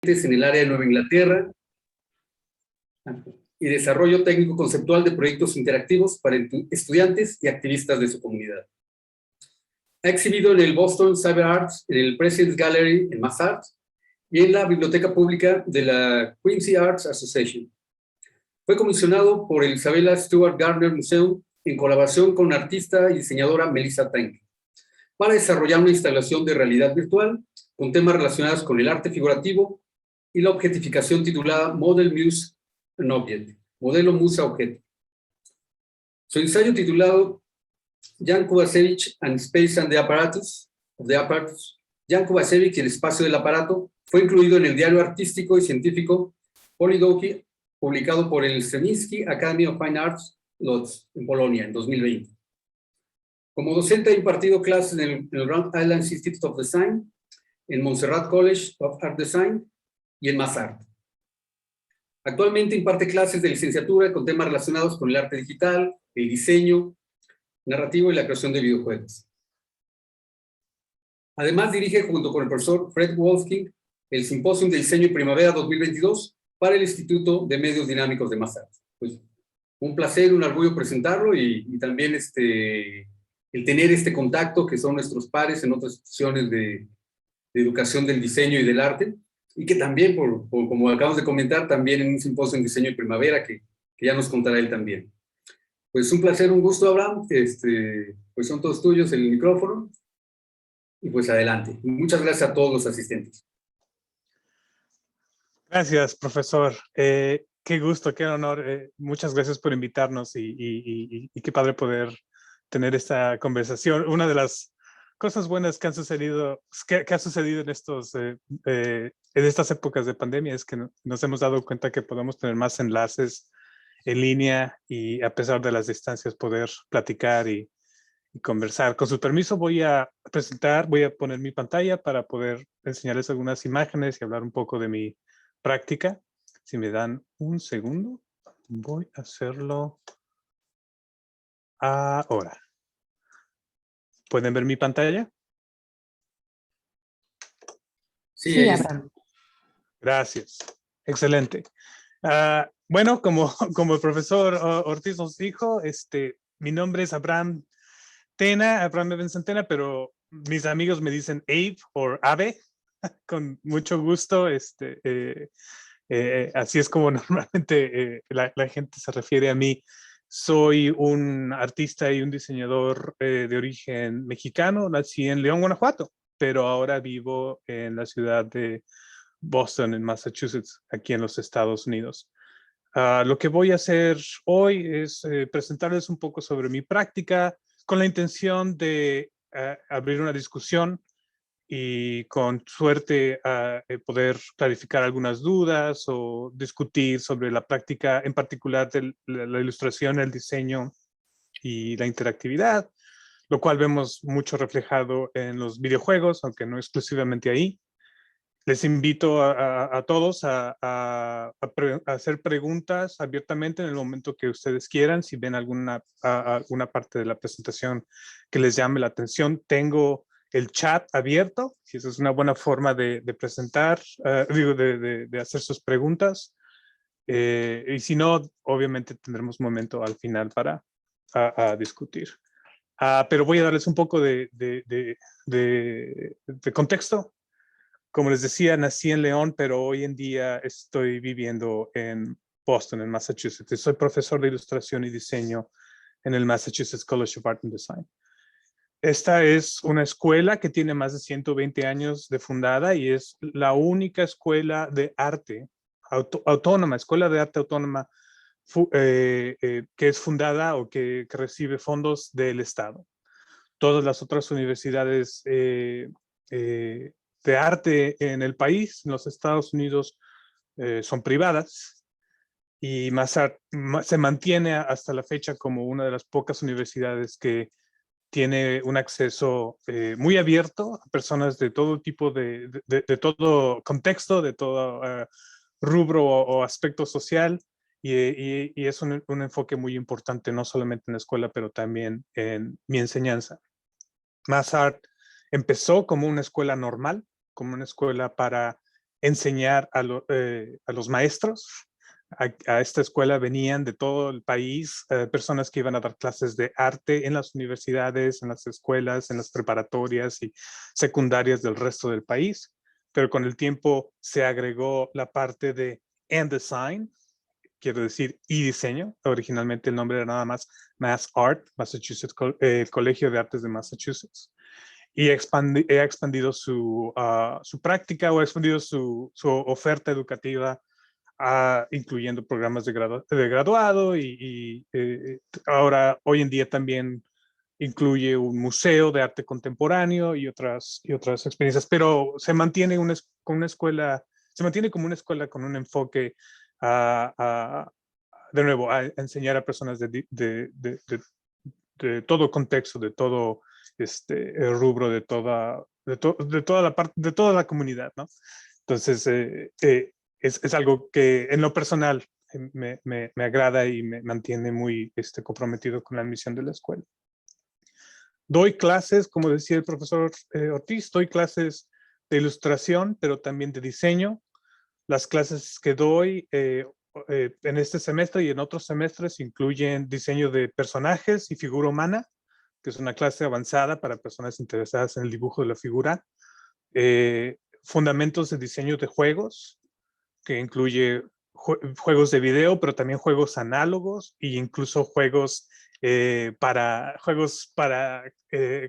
en el área de Nueva Inglaterra y desarrollo técnico conceptual de proyectos interactivos para estudiantes y activistas de su comunidad. Ha exhibido en el Boston Cyber Arts, en el President's Gallery en MassArt y en la Biblioteca Pública de la Quincy Arts Association. Fue comisionado por el Isabella Stewart Gardner Museum en colaboración con la artista y diseñadora Melissa Tank para desarrollar una instalación de realidad virtual con temas relacionados con el arte figurativo y la objetificación titulada Model Muse and Object, Modelo Musa Objeto. Su ensayo titulado Jan Kovacevic and Space and the Apparatus, Jan Kovacevic y el espacio del aparato, fue incluido en el diario artístico y científico Polidoki, publicado por el Stravinsky Academy of Fine Arts, Lodz, en Polonia, en 2020. Como docente ha impartido clases en el Grand Island Institute of Design, en Montserrat College of Art Design y en MassArt. Actualmente imparte clases de licenciatura con temas relacionados con el arte digital, el diseño narrativo y la creación de videojuegos. Además dirige junto con el profesor Fred Wolfking el Simposium de Diseño y Primavera 2022 para el Instituto de Medios Dinámicos de MassArt. Pues, un placer, un orgullo presentarlo y también el tener este contacto que son nuestros pares en otras instituciones de educación del diseño y del arte, y que también, como acabamos de comentar, también en un simposio en diseño y primavera que ya nos contará él también. Pues un placer, un gusto, Abraham. Pues son todos tuyos el micrófono. Y pues adelante. Muchas gracias a todos los asistentes. Gracias, profesor. Qué gusto, qué honor. Muchas gracias por invitarnos y qué padre poder tener esta conversación. Una de las cosas buenas que han sucedido, que ha sucedido en estas épocas de pandemia es que nos hemos dado cuenta que podemos tener más enlaces en línea y a pesar de las distancias poder platicar y conversar. Con su permiso voy a poner mi pantalla para poder enseñarles algunas imágenes y hablar un poco de mi práctica. Si me dan un segundo, voy a hacerlo ahora. ¿Pueden ver mi pantalla? Sí, Abraham. Gracias. Excelente. Bueno, como el profesor Ortiz nos dijo, mi nombre es Abraham Tena, Abraham Benson Tena, pero mis amigos me dicen Abe o Abe, con mucho gusto. Así es como normalmente la gente se refiere a mí. Soy un artista y un diseñador de origen mexicano. Nací en León, Guanajuato, pero ahora vivo en la ciudad de Boston, en Massachusetts, aquí en los Estados Unidos. Lo que voy a hacer hoy es presentarles un poco sobre mi práctica con la intención de abrir una discusión y con suerte poder clarificar algunas dudas o discutir sobre la práctica en particular de la ilustración, el diseño y la interactividad, lo cual vemos mucho reflejado en los videojuegos, aunque no exclusivamente ahí. Les invito a todos a hacer preguntas abiertamente en el momento que ustedes quieran. Si ven alguna parte de la presentación que les llame la atención, tengo el chat abierto, y esa es una buena forma de presentar, de hacer sus preguntas. Y si no, obviamente tendremos un momento al final para discutir. Pero voy a darles un poco de contexto. Como les decía, nací en León, pero hoy en día estoy viviendo en Boston, en Massachusetts. Soy profesor de ilustración y diseño en el Massachusetts College of Art and Design. Esta es una escuela que tiene más de 120 años de fundada y es la única escuela de arte autónoma, escuela de arte autónoma que es fundada o que recibe fondos del Estado. Todas las otras universidades de arte en el país, en los Estados Unidos, son privadas, y MassArt se mantiene hasta la fecha como una de las pocas universidades que tiene un acceso muy abierto a personas de todo tipo, de todo contexto, de todo rubro o aspecto social, y es un enfoque muy importante, no solamente en la escuela, pero también en mi enseñanza. MassArt empezó como una escuela normal, como una escuela para enseñar a los maestros. A esta escuela venían de todo el país personas que iban a dar clases de arte en las universidades, en las escuelas, en las preparatorias y secundarias del resto del país. Pero con el tiempo se agregó la parte de and design, quiero decir, y diseño. Originalmente el nombre era nada más Mass Art, Massachusetts, el Colegio de Artes de Massachusetts. Y he expandido su práctica o he expandido su oferta educativa, incluyendo programas de graduado y ahora, hoy en día también incluye un museo de arte contemporáneo y otras experiencias, pero se mantiene se mantiene como una escuela con un enfoque de nuevo, a enseñar a personas de todo contexto, de todo el rubro, de toda la parte, de toda la comunidad, ¿no? Entonces, es algo que en lo personal me agrada y me mantiene muy comprometido con la misión de la escuela. Doy clases, como decía el profesor Ortiz, doy clases de ilustración, pero también de diseño. Las clases que doy en este semestre y en otros semestres incluyen diseño de personajes y figura humana, que es una clase avanzada para personas interesadas en el dibujo de la figura. Fundamentos de diseño de juegos, que incluye juegos de video, pero también juegos análogos e incluso juegos para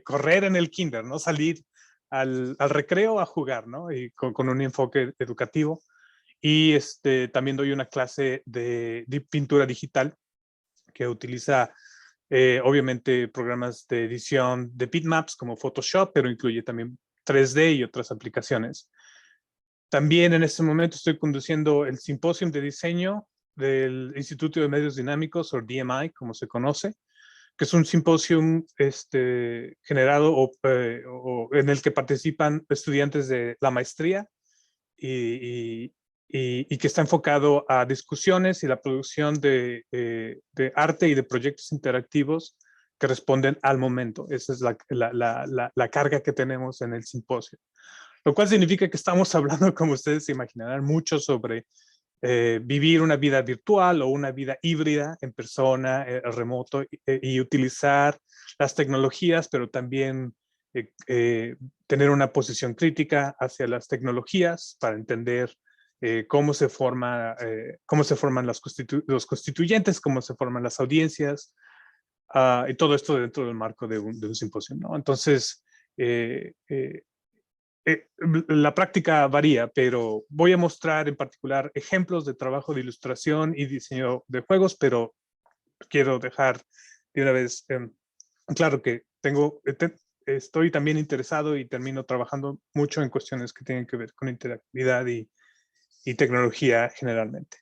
correr en el kinder, ¿no? Salir al recreo a jugar, ¿no? Y con un enfoque educativo. Y también doy una clase de pintura digital que utiliza obviamente programas de edición de bitmaps como Photoshop, pero incluye también 3D y otras aplicaciones. También en este momento estoy conduciendo el simposio de diseño del Instituto de Medios Dinámicos, o DMI, como se conoce, que es un simposio generado o en el que participan estudiantes de la maestría y que está enfocado a discusiones y la producción de arte y de proyectos interactivos que responden al momento. Esa es la carga que tenemos en el simposio. Lo cual significa que estamos hablando, como ustedes se imaginarán, mucho sobre vivir una vida virtual o una vida híbrida en persona, remoto, y utilizar las tecnologías, pero también tener una posición crítica hacia las tecnologías para entender cómo se forman los constituyentes, cómo se forman las audiencias, y todo esto dentro del marco de un simposio, ¿no? Entonces, la práctica varía, pero voy a mostrar en particular ejemplos de trabajo de ilustración y diseño de juegos, pero quiero dejar de una vez claro que estoy también interesado y termino trabajando mucho en cuestiones que tienen que ver con interactividad y tecnología generalmente.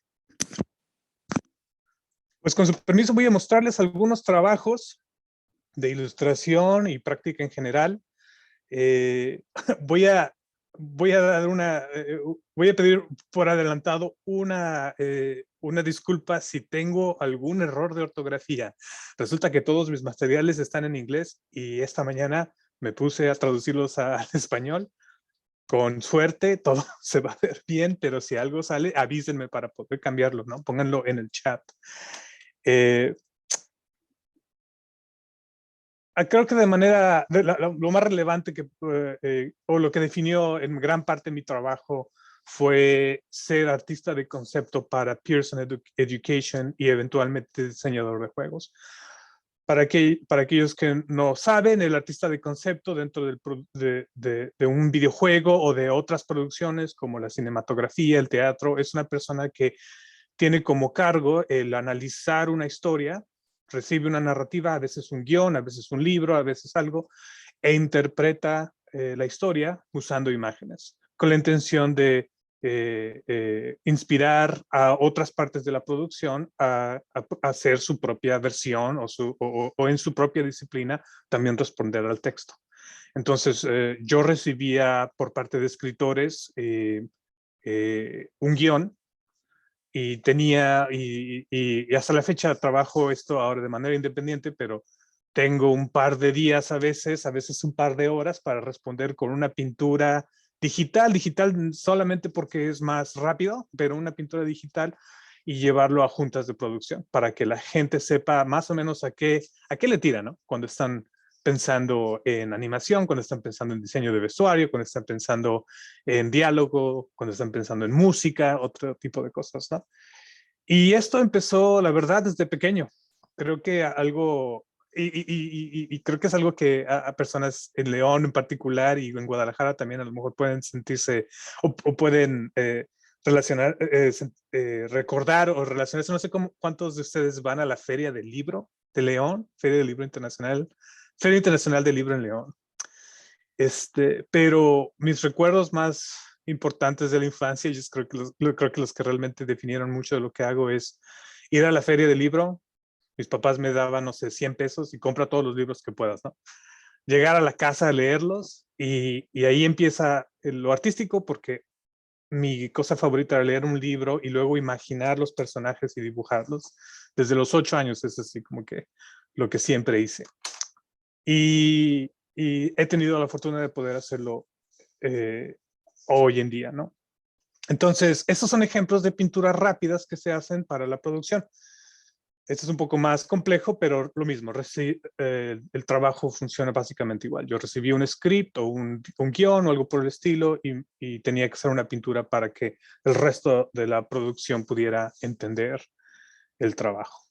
Pues con su permiso voy a mostrarles algunos trabajos de ilustración y práctica en general. Voy a pedir por adelantado una disculpa si tengo algún error de ortografía. Resulta que todos mis materiales están en inglés y esta mañana me puse a traducirlos al español. Con suerte todo se va a ver bien, pero si algo sale, avísenme para poder cambiarlo, ¿no? Pónganlo en el chat. Creo que de manera, lo más relevante o lo que definió en gran parte mi trabajo fue ser artista de concepto para Pearson Education y eventualmente diseñador de juegos. Para aquellos que no saben, el artista de concepto dentro de un videojuego o de otras producciones como la cinematografía, el teatro, es una persona que tiene como cargo el analizar una historia, recibe una narrativa, a veces un guión, a veces un libro, a veces algo, e interpreta la historia usando imágenes, con la intención de inspirar a otras partes de la producción a hacer su propia versión o en su propia disciplina también responder al texto. Entonces, yo recibía por parte de escritores un guión y hasta la fecha trabajo esto ahora de manera independiente, pero tengo un par de días a veces un par de horas para responder con una pintura digital solamente porque es más rápido, pero una pintura digital y llevarlo a juntas de producción para que la gente sepa más o menos a qué le tiran, ¿no? Cuando están pensando en animación, cuando están pensando en diseño de vestuario, cuando están pensando en diálogo, cuando están pensando en música, otro tipo de cosas, ¿no? Y esto empezó, la verdad, desde pequeño. Creo que algo, y creo que es algo que a personas en León en particular y en Guadalajara también a lo mejor pueden sentirse o pueden relacionar, recordar o relacionarse. No sé cuántos de ustedes van a la Feria del Libro de León, Feria del Libro Internacional, Feria Internacional del Libro en León. Pero mis recuerdos más importantes de la infancia, yo creo que los que realmente definieron mucho de lo que hago es ir a la feria del libro. Mis papás me daban, no sé, 100 pesos y compra todos los libros que puedas, ¿no? Llegar a la casa a leerlos y ahí empieza lo artístico porque mi cosa favorita era leer un libro y luego imaginar los personajes y dibujarlos. Desde los 8 años es así como que lo que siempre hice. Y he tenido la fortuna de poder hacerlo hoy en día, ¿no? Entonces, estos son ejemplos de pinturas rápidas que se hacen para la producción. Esto es un poco más complejo, pero lo mismo, el trabajo funciona básicamente igual. Yo recibí un script o un guión o algo por el estilo y tenía que hacer una pintura para que el resto de la producción pudiera entender el trabajo.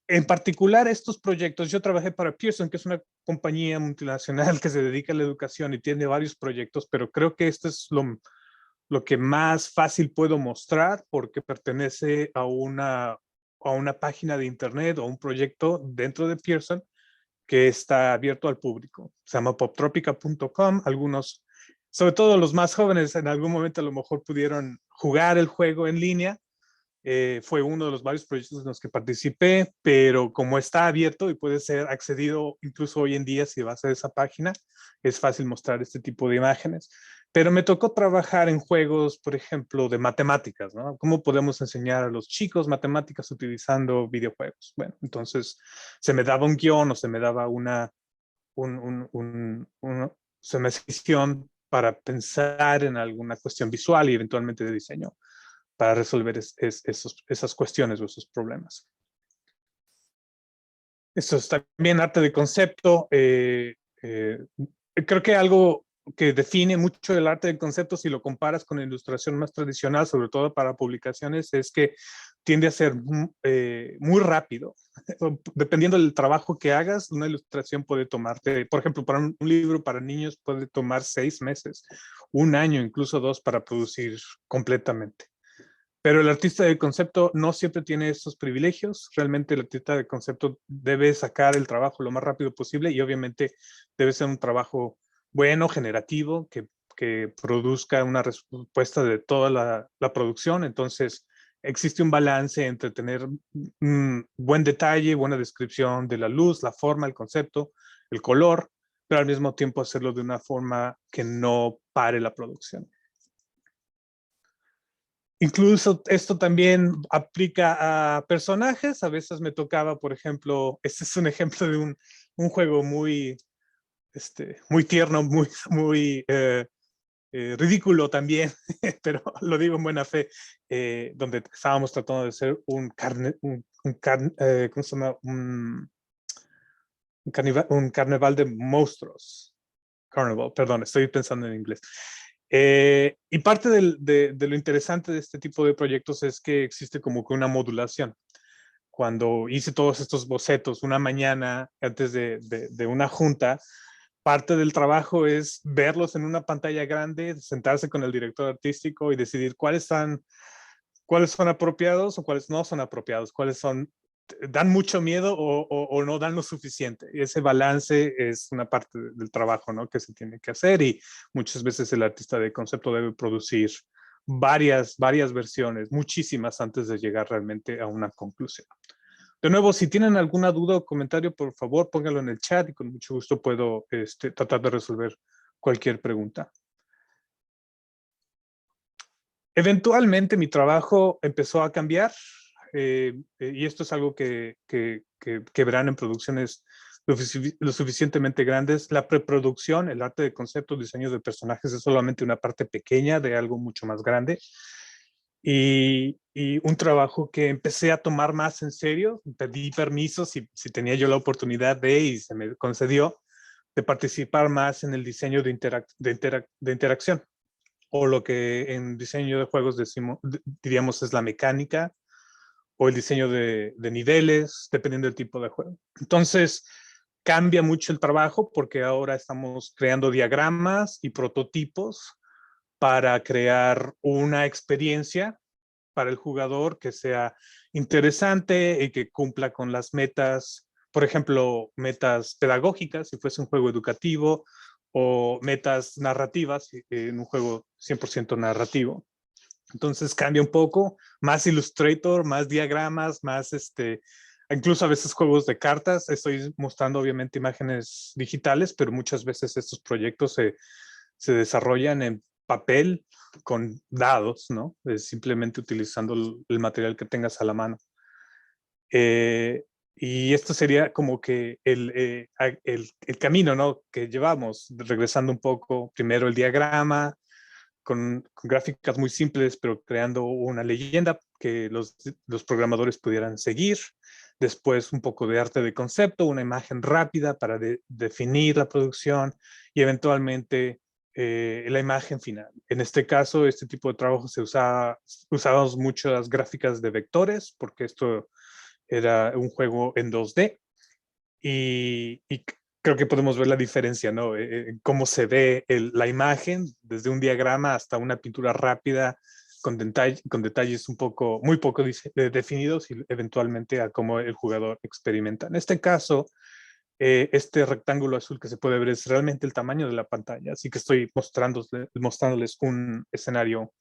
En particular, estos proyectos, yo trabajé para Pearson, que es una compañía multinacional que se dedica a la educación y tiene varios proyectos, pero creo que este es lo que más fácil puedo mostrar porque pertenece a una página de internet o un proyecto dentro de Pearson que está abierto al público. Se llama poptropica.com. Algunos, sobre todo los más jóvenes, en algún momento a lo mejor pudieron jugar el juego en línea. Fue uno de los varios proyectos en los que participé, pero como está abierto y puede ser accedido incluso hoy en día si vas a esa página, es fácil mostrar este tipo de imágenes. Pero me tocó trabajar en juegos, por ejemplo, de matemáticas, ¿no? ¿Cómo podemos enseñar a los chicos matemáticas utilizando videojuegos? Bueno, entonces se me daba un guión o se me daba se me sesión para pensar en alguna cuestión visual y eventualmente de diseño para resolver esas cuestiones o esos problemas. Esto es también arte de concepto. Creo que algo que define mucho el arte de concepto si lo comparas con la ilustración más tradicional, sobre todo para publicaciones, es que tiende a ser muy rápido. Dependiendo del trabajo que hagas, una ilustración puede tomarte, por ejemplo, para un libro para niños puede tomar 6 meses, 1 año, incluso 2 para producir completamente. Pero el artista de concepto no siempre tiene esos privilegios. Realmente el artista de concepto debe sacar el trabajo lo más rápido posible y obviamente debe ser un trabajo bueno, generativo, que produzca una respuesta de toda la producción. Entonces, existe un balance entre tener buen detalle, buena descripción de la luz, la forma, el concepto, el color, pero al mismo tiempo hacerlo de una forma que no pare la producción. Incluso esto también aplica a personajes. A veces me tocaba, por ejemplo, este es un ejemplo de un juego muy, muy tierno, muy ridículo también, pero lo digo en buena fe, donde estábamos tratando de hacer ¿cómo se llama? Un carnaval de monstruos. Carnival, perdón, estoy pensando en inglés. Y parte de lo interesante de este tipo de proyectos es que existe como que una modulación. Cuando hice todos estos bocetos una mañana antes de una junta, parte del trabajo es verlos en una pantalla grande, sentarse con el director artístico y decidir cuáles son apropiados o cuáles no son apropiados, cuáles dan mucho miedo o no dan lo suficiente. Y ese balance es una parte del trabajo, ¿no? Que se tiene que hacer y muchas veces el artista de concepto debe producir varias versiones, muchísimas antes de llegar realmente a una conclusión. De nuevo, si tienen alguna duda o comentario, por favor, pónganlo en el chat y con mucho gusto puedo tratar de resolver cualquier pregunta. Eventualmente mi trabajo empezó a cambiar y esto es algo que verán en producciones lo suficientemente grandes. La preproducción, el arte de concepto, diseño de personajes es solamente una parte pequeña de algo mucho más grande. Y un trabajo que empecé a tomar más en serio. Pedí permisos si tenía yo la oportunidad y se me concedió, de participar más en el diseño de interacción, o lo que en diseño de juegos diríamos es la mecánica, o el diseño de niveles, dependiendo del tipo de juego. Entonces, cambia mucho el trabajo porque ahora estamos creando diagramas y prototipos para crear una experiencia para el jugador que sea interesante y que cumpla con las metas, por ejemplo, metas pedagógicas, si fuese un juego educativo, o metas narrativas en un juego 100% narrativo. Entonces cambia un poco, más Illustrator, más diagramas, más incluso a veces juegos de cartas. Estoy mostrando obviamente imágenes digitales, pero muchas veces estos proyectos se desarrollan en papel con dados, ¿no? Simplemente utilizando el material que tengas a la mano. Y esto sería como que el camino, ¿no? Que llevamos, regresando un poco, primero el diagrama, con gráficas muy simples, pero creando una leyenda que los programadores pudieran seguir. Después un poco de arte de concepto, una imagen rápida para definir la producción y eventualmente la imagen final. En este caso, este tipo de trabajo usábamos muchas gráficas de vectores, porque esto era un juego en 2D. Y creo que podemos ver la diferencia, ¿no? Cómo se ve la imagen desde un diagrama hasta una pintura rápida con detalles muy poco definidos, y eventualmente a cómo el jugador experimenta. En este caso, este rectángulo azul que se puede ver es realmente el tamaño de la pantalla, así que estoy mostrándoles un escenario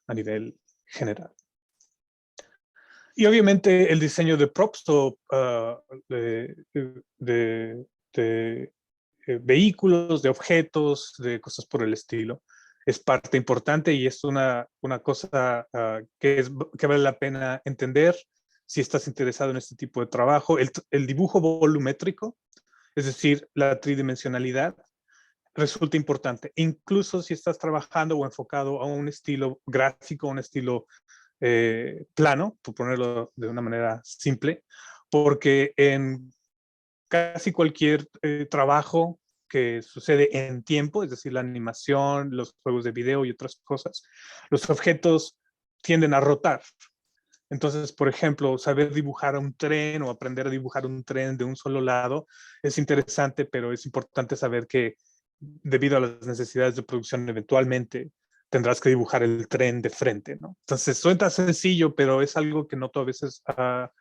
a nivel general. Y obviamente el diseño de props o de vehículos, de objetos, de cosas por el estilo, es parte importante, y es una cosa que vale la pena entender si estás interesado en este tipo de trabajo. El dibujo volumétrico, es decir, la tridimensionalidad, resulta importante, incluso si estás trabajando o enfocado a un estilo gráfico, un estilo plano, por ponerlo de una manera simple, porque en casi cualquier trabajo que sucede en tiempo, es decir, la animación, los juegos de video y otras cosas, los objetos tienden a rotar. Entonces, por ejemplo, saber dibujar un tren o aprender a dibujar un tren de un solo lado es interesante, pero es importante saber que debido a las necesidades de producción, eventualmente tendrás que dibujar el tren de frente, ¿no? Entonces, suena sencillo, pero es algo que noto a veces a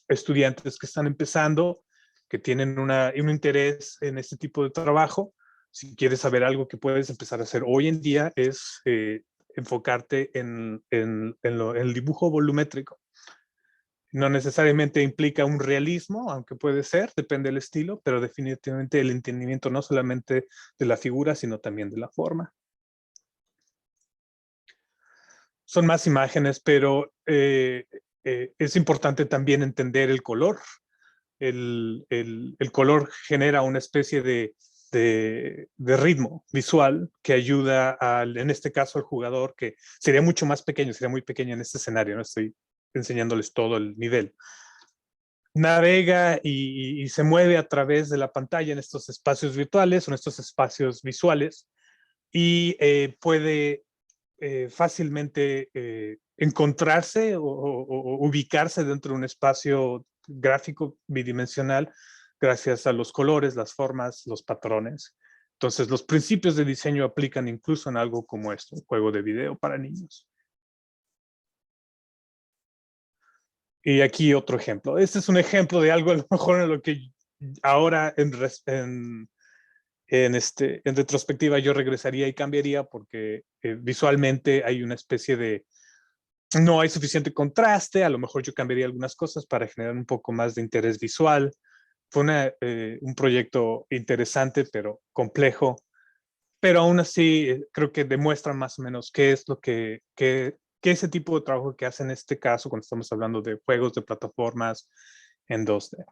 estudiantes que están empezando, que tienen un interés en este tipo de trabajo. Si quieres saber algo que puedes empezar a hacer hoy en día es enfocarte en el dibujo volumétrico. No necesariamente implica un realismo, aunque puede ser, depende del estilo, pero definitivamente el entendimiento no solamente de la figura, sino también de la forma. Son más imágenes, pero es importante también entender el color. El color genera una especie de ritmo visual que ayuda en este caso al jugador, que sería mucho más pequeño, sería muy pequeño en este escenario, no estoy enseñándoles todo el nivel. Navega y se mueve a través de la pantalla en estos espacios virtuales o en estos espacios visuales, y puede fácilmente encontrarse o ubicarse dentro de un espacio gráfico bidimensional gracias a los colores, las formas, los patrones. Entonces, los principios de diseño aplican incluso en algo como esto, un juego de video para niños. Y aquí otro ejemplo. Este es un ejemplo de algo a lo mejor en lo que ahora en retrospectiva yo regresaría y cambiaría, porque visualmente hay una especie de, no hay suficiente contraste. A lo mejor yo cambiaría algunas cosas para generar un poco más de interés visual. Fue un proyecto interesante, pero complejo. Pero aún así creo que demuestra más o menos qué es lo que ese tipo de trabajo que hace en este caso cuando estamos hablando de juegos de plataformas en 2D.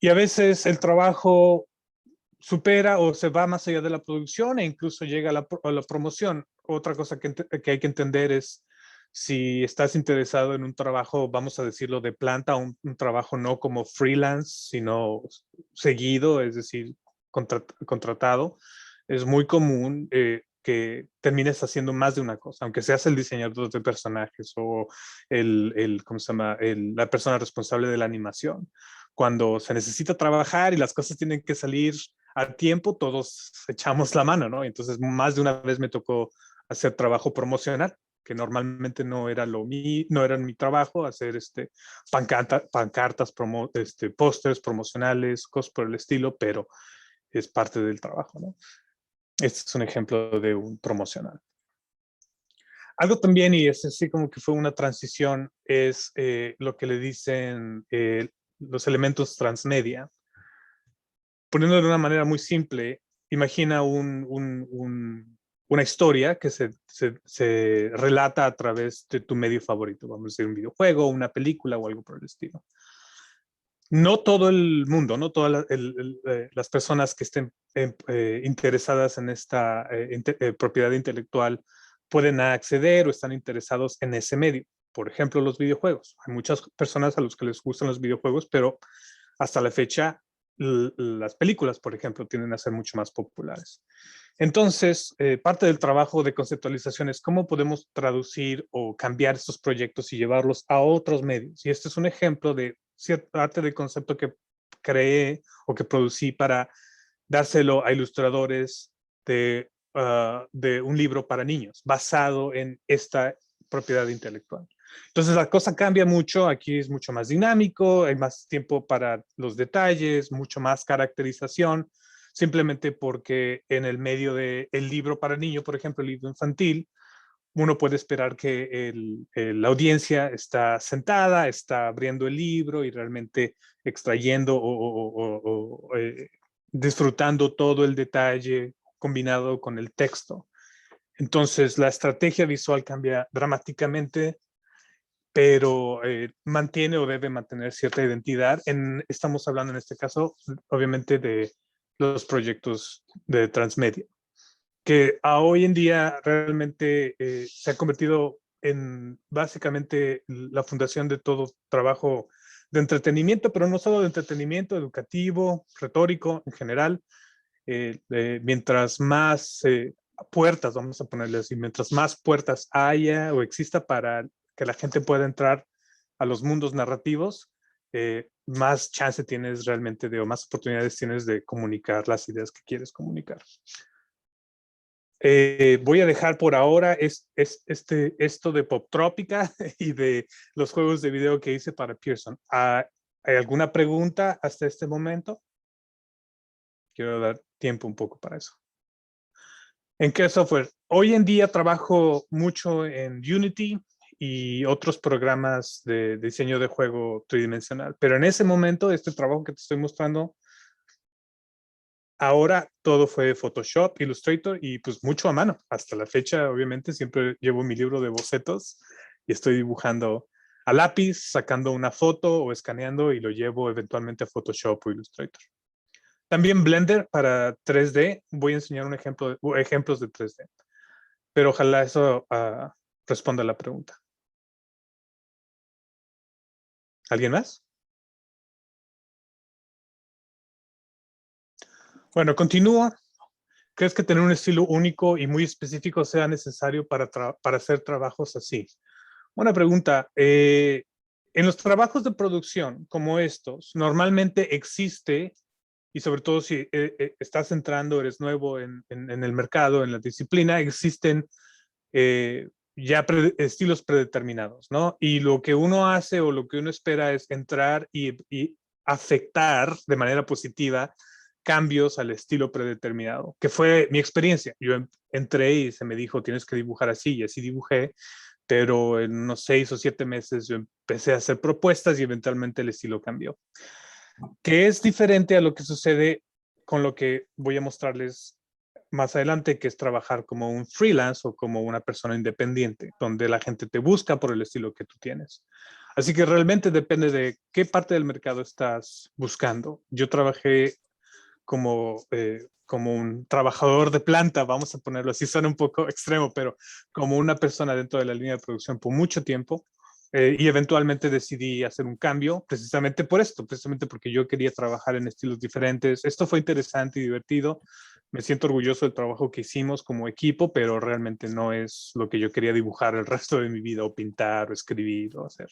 Y a veces el trabajo supera o se va más allá de la producción e incluso llega a la promoción. Otra cosa que hay que entender es si estás interesado en un trabajo, vamos a decirlo, de planta, un trabajo no como freelance, sino seguido, es decir, contratado, es muy común que termines haciendo más de una cosa, aunque seas el diseñador de personajes o ¿cómo se llama? La persona responsable de la animación. Cuando se necesita trabajar y las cosas tienen que salir a tiempo, todos echamos la mano, ¿no? Entonces, más de una vez me tocó hacer trabajo promocional, que normalmente no era no era mi trabajo, hacer pancartas, pósters promocionales, cosas por el estilo, pero es parte del trabajo, ¿no? Este es un ejemplo de un promocional. Algo también, y es así como que fue una transición, es lo que le dicen los elementos transmedia. Poniéndolo de una manera muy simple, imagina una historia que se relata a través de tu medio favorito, vamos a decir un videojuego, una película o algo por el estilo. No todo el mundo, no todas las personas que estén interesadas en esta propiedad intelectual pueden acceder o están interesados en ese medio. Por ejemplo, los videojuegos. Hay muchas personas a los que les gustan los videojuegos, pero hasta la fecha las películas, por ejemplo, tienden a ser mucho más populares. Entonces, parte del trabajo de conceptualización es cómo podemos traducir o cambiar estos proyectos y llevarlos a otros medios. Y este es un ejemplo de cierta arte de concepto que creé o que producí para dárselo a ilustradores de un libro para niños basado en esta propiedad intelectual. Entonces la cosa cambia mucho, aquí es mucho más dinámico, hay más tiempo para los detalles, mucho más caracterización, simplemente porque en el medio del libro para niño, por ejemplo, el libro infantil, uno puede esperar que la audiencia está sentada, está abriendo el libro y realmente extrayendo o disfrutando todo el detalle combinado con el texto. Entonces, la estrategia visual cambia dramáticamente, pero mantiene o debe mantener cierta identidad. Estamos hablando en este caso, obviamente, de los proyectos de transmedia, que a hoy en día realmente se ha convertido en básicamente la fundación de todo trabajo de entretenimiento, pero no solo de entretenimiento, educativo, retórico en general. Mientras más puertas, vamos a ponerle así, mientras más puertas haya o exista para que la gente pueda entrar a los mundos narrativos, más chance tienes realmente o más oportunidades tienes de comunicar las ideas que quieres comunicar. Voy a dejar por ahora esto de Poptrópica y de los juegos de video que hice para Pearson. ¿Hay alguna pregunta hasta este momento? Quiero dar tiempo un poco para eso. ¿En qué software? Hoy en día trabajo mucho en Unity y otros programas de diseño de juego tridimensional. Pero en ese momento, este trabajo que te estoy mostrando, ahora todo fue Photoshop, Illustrator y pues mucho a mano. Hasta la fecha, obviamente, siempre llevo mi libro de bocetos y estoy dibujando a lápiz, sacando una foto o escaneando y lo llevo eventualmente a Photoshop o Illustrator. También Blender para 3D. Voy a enseñar ejemplos de 3D. Pero ojalá eso responda a la pregunta. ¿Alguien más? Bueno, continúo. ¿Crees que tener un estilo único y muy específico sea necesario para hacer trabajos así? Buena pregunta. En los trabajos de producción como estos, normalmente existe, y sobre todo si estás entrando, eres nuevo en el mercado, en la disciplina, existen ya estilos predeterminados, ¿no? Y lo que uno hace o lo que uno espera es entrar y afectar de manera positiva cambios al estilo predeterminado, que fue mi experiencia. Yo entré y se me dijo, tienes que dibujar así, y así dibujé, pero en unos 6 o 7 meses yo empecé a hacer propuestas y eventualmente el estilo cambió. Que es diferente a lo que sucede con lo que voy a mostrarles más adelante, que es trabajar como un freelance o como una persona independiente, donde la gente te busca por el estilo que tú tienes. Así que realmente depende de qué parte del mercado estás buscando. Yo trabajé como un trabajador de planta, vamos a ponerlo así, suena un poco extremo, pero como una persona dentro de la línea de producción por mucho tiempo. Y eventualmente decidí hacer un cambio precisamente por esto, precisamente porque yo quería trabajar en estilos diferentes. Esto fue interesante y divertido. Me siento orgulloso del trabajo que hicimos como equipo, pero realmente no es lo que yo quería dibujar el resto de mi vida, o pintar, o escribir, o hacer.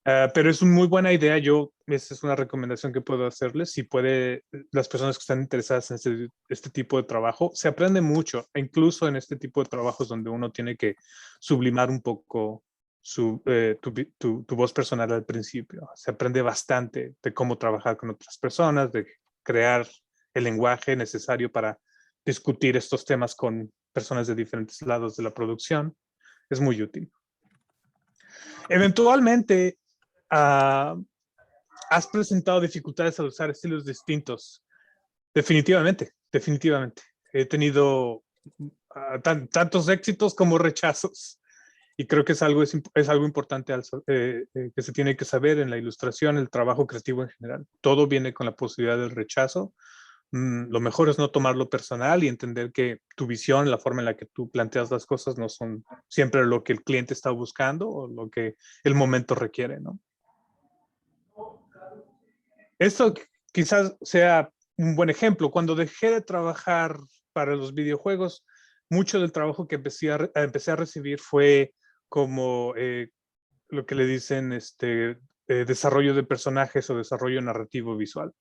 Pero es una muy buena idea. Esa es una recomendación que puedo hacerles. Si puede, las personas que están interesadas en este tipo de trabajo, se aprende mucho, incluso en este tipo de trabajos donde uno tiene que sublimar un poco tu voz personal al principio. Se aprende bastante de cómo trabajar con otras personas, de crear el lenguaje necesario para discutir estos temas con personas de diferentes lados de la producción. Es muy útil. Eventualmente, has presentado dificultades al usar estilos distintos. Definitivamente, definitivamente. He tenido tantos éxitos como rechazos. Y creo que es algo importante que se tiene que saber en la ilustración, el trabajo creativo en general. Todo viene con la posibilidad del rechazo. Lo mejor es no tomarlo personal y entender que tu visión, la forma en la que tú planteas las cosas no son siempre lo que el cliente está buscando o lo que el momento requiere, ¿no? Esto quizás sea un buen ejemplo. Cuando dejé de trabajar para los videojuegos, mucho del trabajo que empecé a recibir fue como lo que le dicen desarrollo de personajes o desarrollo narrativo visual.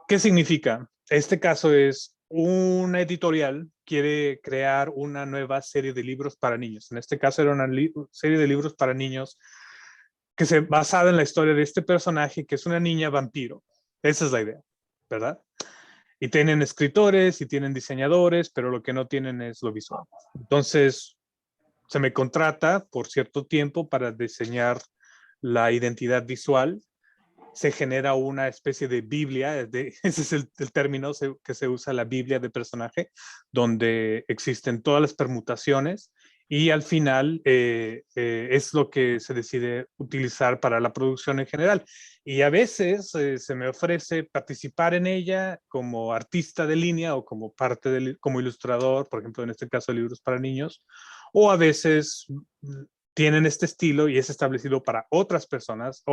¿Qué significa? Este caso es una editorial quiere crear una nueva serie de libros para niños. En este caso era una serie de libros para niños que se basada en la historia de este personaje que es una niña vampiro. Esa es la idea, ¿verdad? Y tienen escritores y tienen diseñadores, pero lo que no tienen es lo visual. Entonces, se me contrata por cierto tiempo para diseñar la identidad visual. Se genera una especie de Biblia, ese es el término que se usa, la Biblia de personaje, donde existen todas las permutaciones y al final es lo que se decide utilizar para la producción en general. Y a veces se me ofrece participar en ella como artista de línea o como como ilustrador, por ejemplo, en este caso, libros para niños, o a veces tienen este estilo y es establecido para otras personas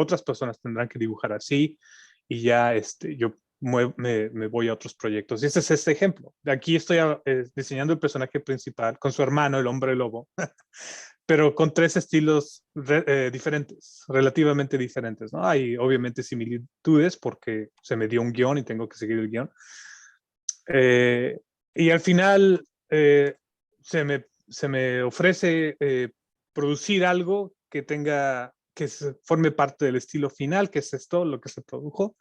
tendrán que dibujar así y ya yo me voy a otros proyectos. Y este es este ejemplo. Aquí estoy diseñando el personaje principal con su hermano, el hombre lobo, pero con tres estilos diferentes, relativamente diferentes, ¿no? Hay obviamente similitudes porque se me dio un guión y tengo que seguir el guión. Y al final se me ofrece producir algo que forme parte del estilo final, que es esto, lo que se produjo.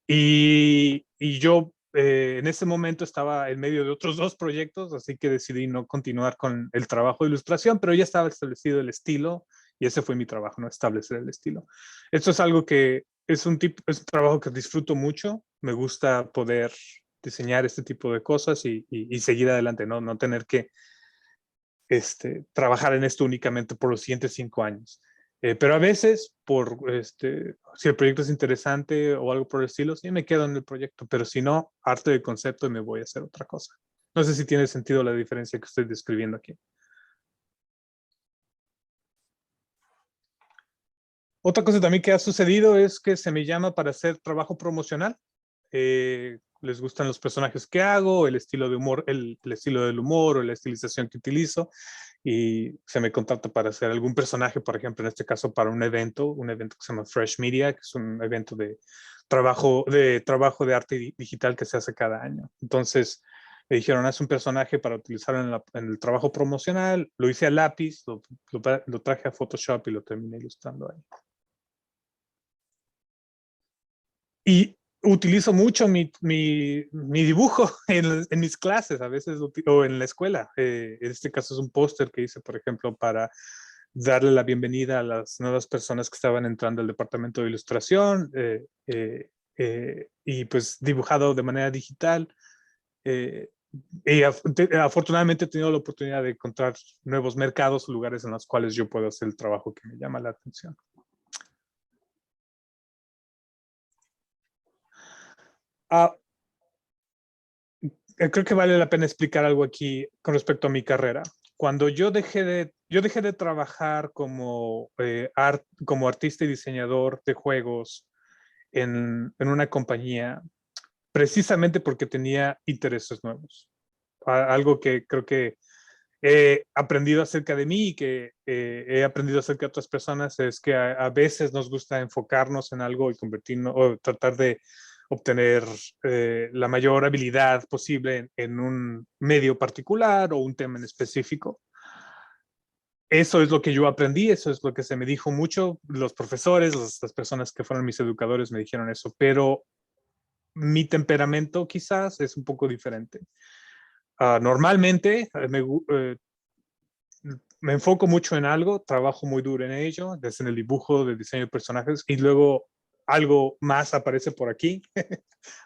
Y yo en ese momento estaba en medio de otros dos proyectos, así que decidí no continuar con el trabajo de ilustración, pero ya estaba establecido el estilo y ese fue mi trabajo, no establecer el estilo. Esto es algo que es un trabajo que disfruto mucho, me gusta poder diseñar este tipo de cosas y seguir adelante, no tener que trabajar en esto únicamente por los siguientes 5 años. Pero a veces, si el proyecto es interesante o algo por el estilo, sí me quedo en el proyecto, pero si no, arte de concepto y me voy a hacer otra cosa. No sé si tiene sentido la diferencia que estoy describiendo aquí. Otra cosa también que ha sucedido es que se me llama para hacer trabajo promocional. Les gustan los personajes que hago, el estilo de humor, el estilo del humor o la estilización que utilizo y se me contacta para hacer algún personaje, por ejemplo, en este caso para un evento que se llama Fresh Media, que es un evento de trabajo de arte digital que se hace cada año. Entonces me dijeron, haz un personaje para utilizarlo en el trabajo promocional, lo hice a lápiz, lo traje a Photoshop y lo terminé ilustrando ahí. Y utilizo mucho mi dibujo en mis clases, a veces, o en la escuela. En este caso es un póster que hice, por ejemplo, para darle la bienvenida a las nuevas personas que estaban entrando al departamento de ilustración y pues dibujado de manera digital. Y afortunadamente he tenido la oportunidad de encontrar nuevos mercados, lugares en los cuales yo puedo hacer el trabajo que me llama la atención. Ah, creo que vale la pena explicar algo aquí con respecto a mi carrera. Cuando yo dejé de trabajar como artista y diseñador de juegos en una compañía, precisamente porque tenía intereses nuevos. Algo que creo que he aprendido acerca de mí y que he aprendido acerca de otras personas es que a veces nos gusta enfocarnos en algo y convertirnos o tratar de obtener la mayor habilidad posible en un medio particular o un tema en específico. Eso es lo que yo aprendí, eso es lo que se me dijo mucho. Los profesores, las personas que fueron mis educadores me dijeron eso, pero mi temperamento quizás es un poco diferente. Normalmente me enfoco mucho en algo, trabajo muy duro en ello, desde en el dibujo, de diseño de personajes, y luego algo más aparece por aquí,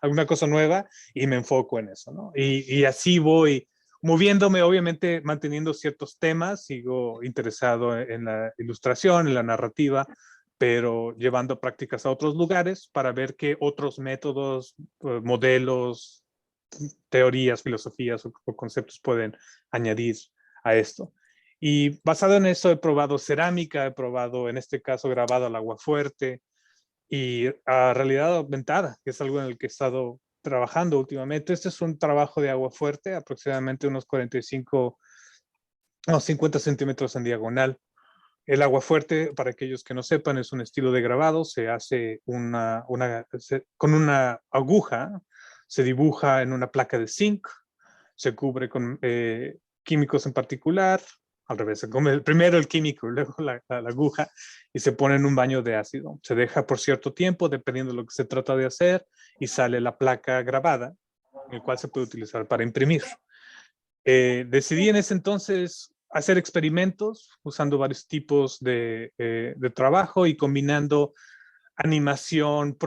alguna cosa nueva, y me enfoco en eso, ¿no? Y así voy moviéndome, obviamente manteniendo ciertos temas, sigo interesado en la ilustración, en la narrativa, pero llevando prácticas a otros lugares para ver qué otros métodos, modelos, teorías, filosofías o conceptos pueden añadir a esto. Y basado en eso he probado cerámica, he probado en este caso grabado al agua fuerte y a realidad aumentada, que es algo en el que he estado trabajando últimamente. Este es un trabajo de agua fuerte, aproximadamente unos 45 o 50 centímetros en diagonal. El agua fuerte, para aquellos que no sepan, es un estilo de grabado, se hace con una aguja, se dibuja en una placa de zinc, se cubre con químicos en particular, al revés, se come primero el químico, luego la aguja, y se pone en un baño de ácido. Se deja por cierto tiempo, dependiendo de lo que se trata de hacer, y sale la placa grabada, el cual se puede utilizar para imprimir. Decidí en ese entonces hacer experimentos usando varios tipos de trabajo y combinando animación,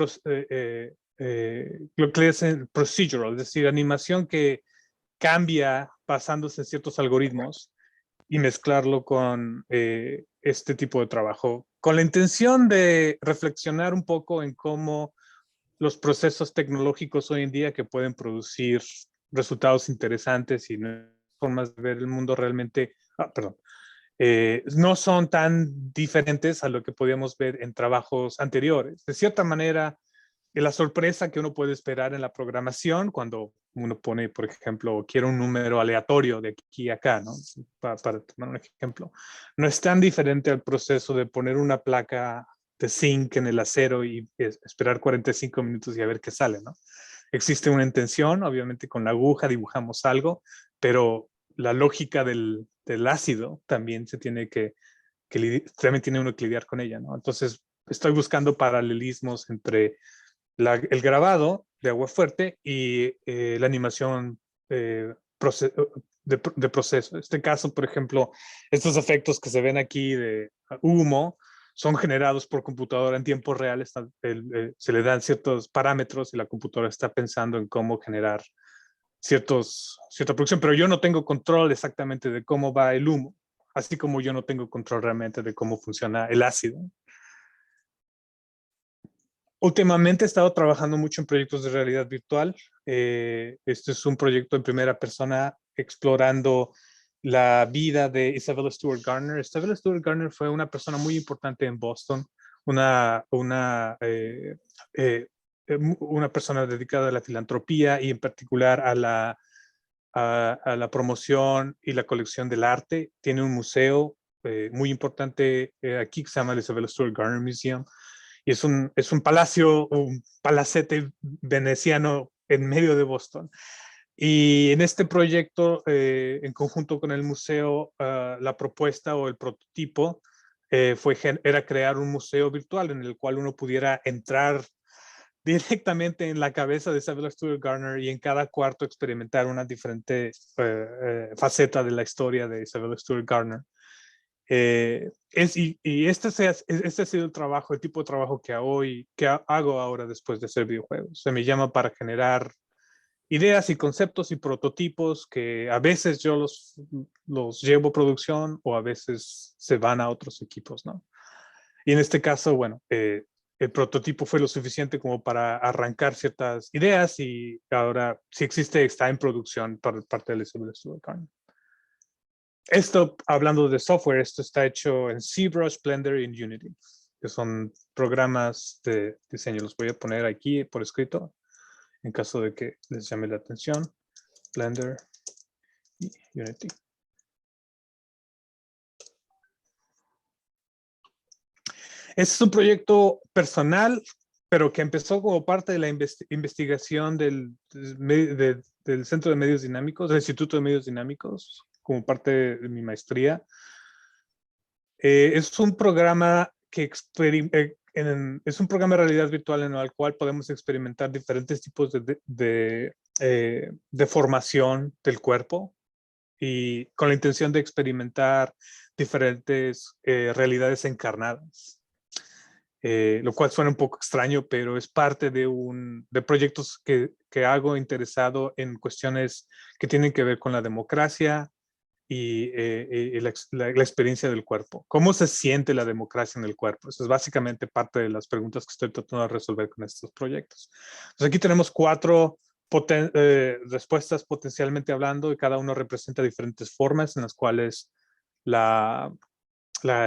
lo que es procedural, es decir, animación que cambia basándose en ciertos algoritmos y mezclarlo con este tipo de trabajo, con la intención de reflexionar un poco en cómo los procesos tecnológicos hoy en día que pueden producir resultados interesantes y formas de ver el mundo realmente, no son tan diferentes a lo que podíamos ver en trabajos anteriores. De cierta manera, la sorpresa que uno puede esperar en la programación cuando uno pone, por ejemplo, quiero un número aleatorio de aquí a acá, ¿no? Para tomar un ejemplo, no es tan diferente al proceso de poner una placa de zinc en el acero y esperar 45 minutos y a ver qué sale, ¿no? Existe una intención, obviamente con la aguja dibujamos algo, pero la lógica del ácido también se tiene también tiene uno que lidiar con ella, ¿no? Entonces, estoy buscando paralelismos entre el grabado de agua fuerte y la animación eh, de proceso. En este caso, por ejemplo, estos efectos que se ven aquí de humo son generados por computadora en tiempo real. Se le dan ciertos parámetros y la computadora está pensando en cómo generar cierta producción, pero yo no tengo control exactamente de cómo va el humo, así como yo no tengo control realmente de cómo funciona el ácido. Últimamente he estado trabajando mucho en proyectos de realidad virtual. Este es un proyecto en primera persona explorando la vida de Isabella Stewart Gardner. Isabella Stewart Gardner fue una persona muy importante en Boston, una persona dedicada a la filantropía y en particular a la promoción y la colección del arte. Tiene un museo muy importante aquí que se llama el Isabella Stewart Gardner Museum. Y es un palacio, un palacete veneciano en medio de Boston. Y en este proyecto, en conjunto con el museo, la propuesta o el prototipo era crear un museo virtual en el cual uno pudiera entrar directamente en la cabeza de Isabella Stewart Gardner y en cada cuarto experimentar una diferente faceta de la historia de Isabella Stewart Gardner. Este ha sido el trabajo, el tipo de trabajo que hago ahora después de hacer videojuegos. Se me llama para generar ideas y conceptos y prototipos que a veces yo los llevo a producción o a veces se van a otros equipos, ¿no? Y en este caso, bueno, el prototipo fue lo suficiente como para arrancar ciertas ideas y ahora sí existe, está en producción por parte de Elizabeth Stewart Gardner. Esto, hablando de software, esto está hecho en ZBrush, Blender y en Unity, que son programas de diseño. Los voy a poner aquí por escrito, en caso de que les llame la atención. Blender y Unity. Este es un proyecto personal, pero que empezó como parte de la investigación del Centro de Medios Dinámicos, del Instituto de Medios Dinámicos, como parte de mi maestría. Es un programa que es un programa de realidad virtual en el cual podemos experimentar diferentes tipos de formación del cuerpo y con la intención de experimentar diferentes realidades encarnadas. Lo cual suena un poco extraño, pero es parte de proyectos que hago interesado en cuestiones que tienen que ver con la democracia y la experiencia del cuerpo. ¿Cómo se siente la democracia en el cuerpo? Eso es básicamente parte de las preguntas que estoy tratando de resolver con estos proyectos. Entonces aquí tenemos 4 respuestas potencialmente hablando y cada uno representa diferentes formas en las cuales la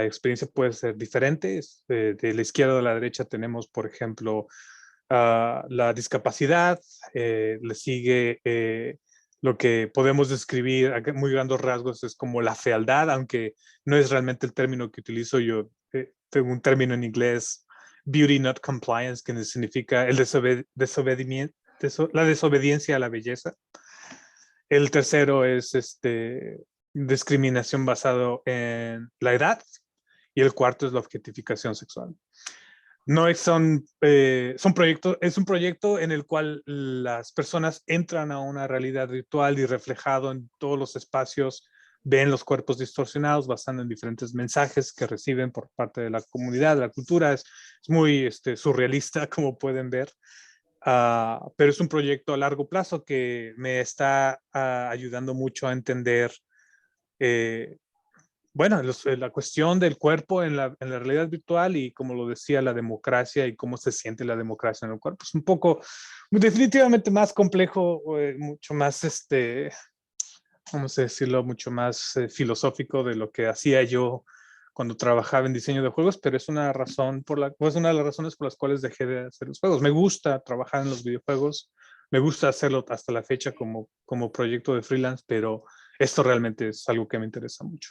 experiencia puede ser diferente. De la izquierda a la derecha tenemos, por ejemplo, la discapacidad, le sigue lo que podemos describir a muy grandes rasgos es como la fealdad, aunque no es realmente el término que utilizo yo. Tengo un término en inglés, beauty not compliance, que significa el la desobediencia a la belleza. El tercero es discriminación basado en la edad, y el cuarto es la objetificación sexual. No es, es un proyecto en el cual las personas entran a una realidad virtual y reflejado en todos los espacios ven los cuerpos distorsionados basando en diferentes mensajes que reciben por parte de la comunidad, de la cultura. Es muy surrealista, como pueden ver. Pero es un proyecto a largo plazo que me está ayudando mucho a entender bueno, la cuestión del cuerpo en la realidad virtual y, como lo decía, la democracia y cómo se siente la democracia en el cuerpo. Es un poco, definitivamente más complejo, mucho más, vamos a decirlo, mucho más filosófico de lo que hacía yo cuando trabajaba en diseño de juegos, pero es una razón pues una de las razones por las cuales dejé de hacer los juegos. Me gusta trabajar en los videojuegos, me gusta hacerlo hasta la fecha como proyecto de freelance, pero esto realmente es algo que me interesa mucho.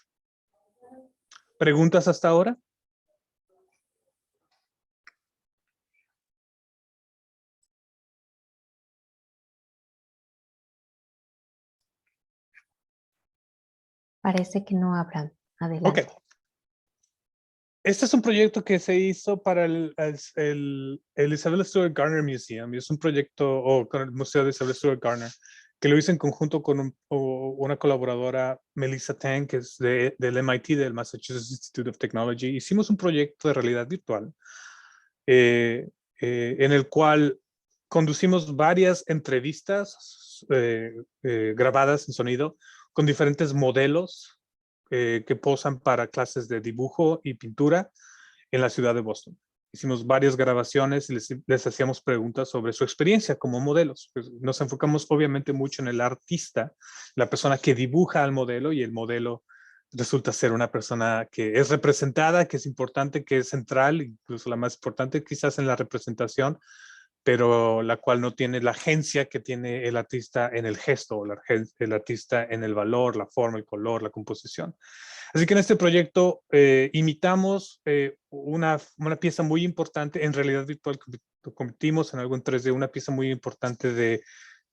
¿Preguntas hasta ahora? Parece que no hablan. Adelante. Ok. Este es un proyecto que se hizo para el Elizabeth Stewart Gardner Museum. Y es un proyecto, o con el Museo de Elizabeth Stewart Gardner, que lo hice en conjunto con una colaboradora, Melissa Tang, que es del MIT, del Massachusetts Institute of Technology. Hicimos un proyecto de realidad virtual en el cual conducimos varias entrevistas grabadas en sonido con diferentes modelos que posan para clases de dibujo y pintura en la ciudad de Boston. Hicimos varias grabaciones y les hacíamos preguntas sobre su experiencia como modelos. Pues nos enfocamos obviamente mucho en el artista, la persona que dibuja al modelo, y el modelo resulta ser una persona que es representada, que es importante, que es central, incluso la más importante quizás en la representación, pero la cual no tiene la agencia que tiene el artista en el gesto, o el artista en el valor, la forma, el color, la composición. Así que en este proyecto imitamos una pieza muy importante, en realidad virtual, convertimos en algo en 3D, una pieza muy importante de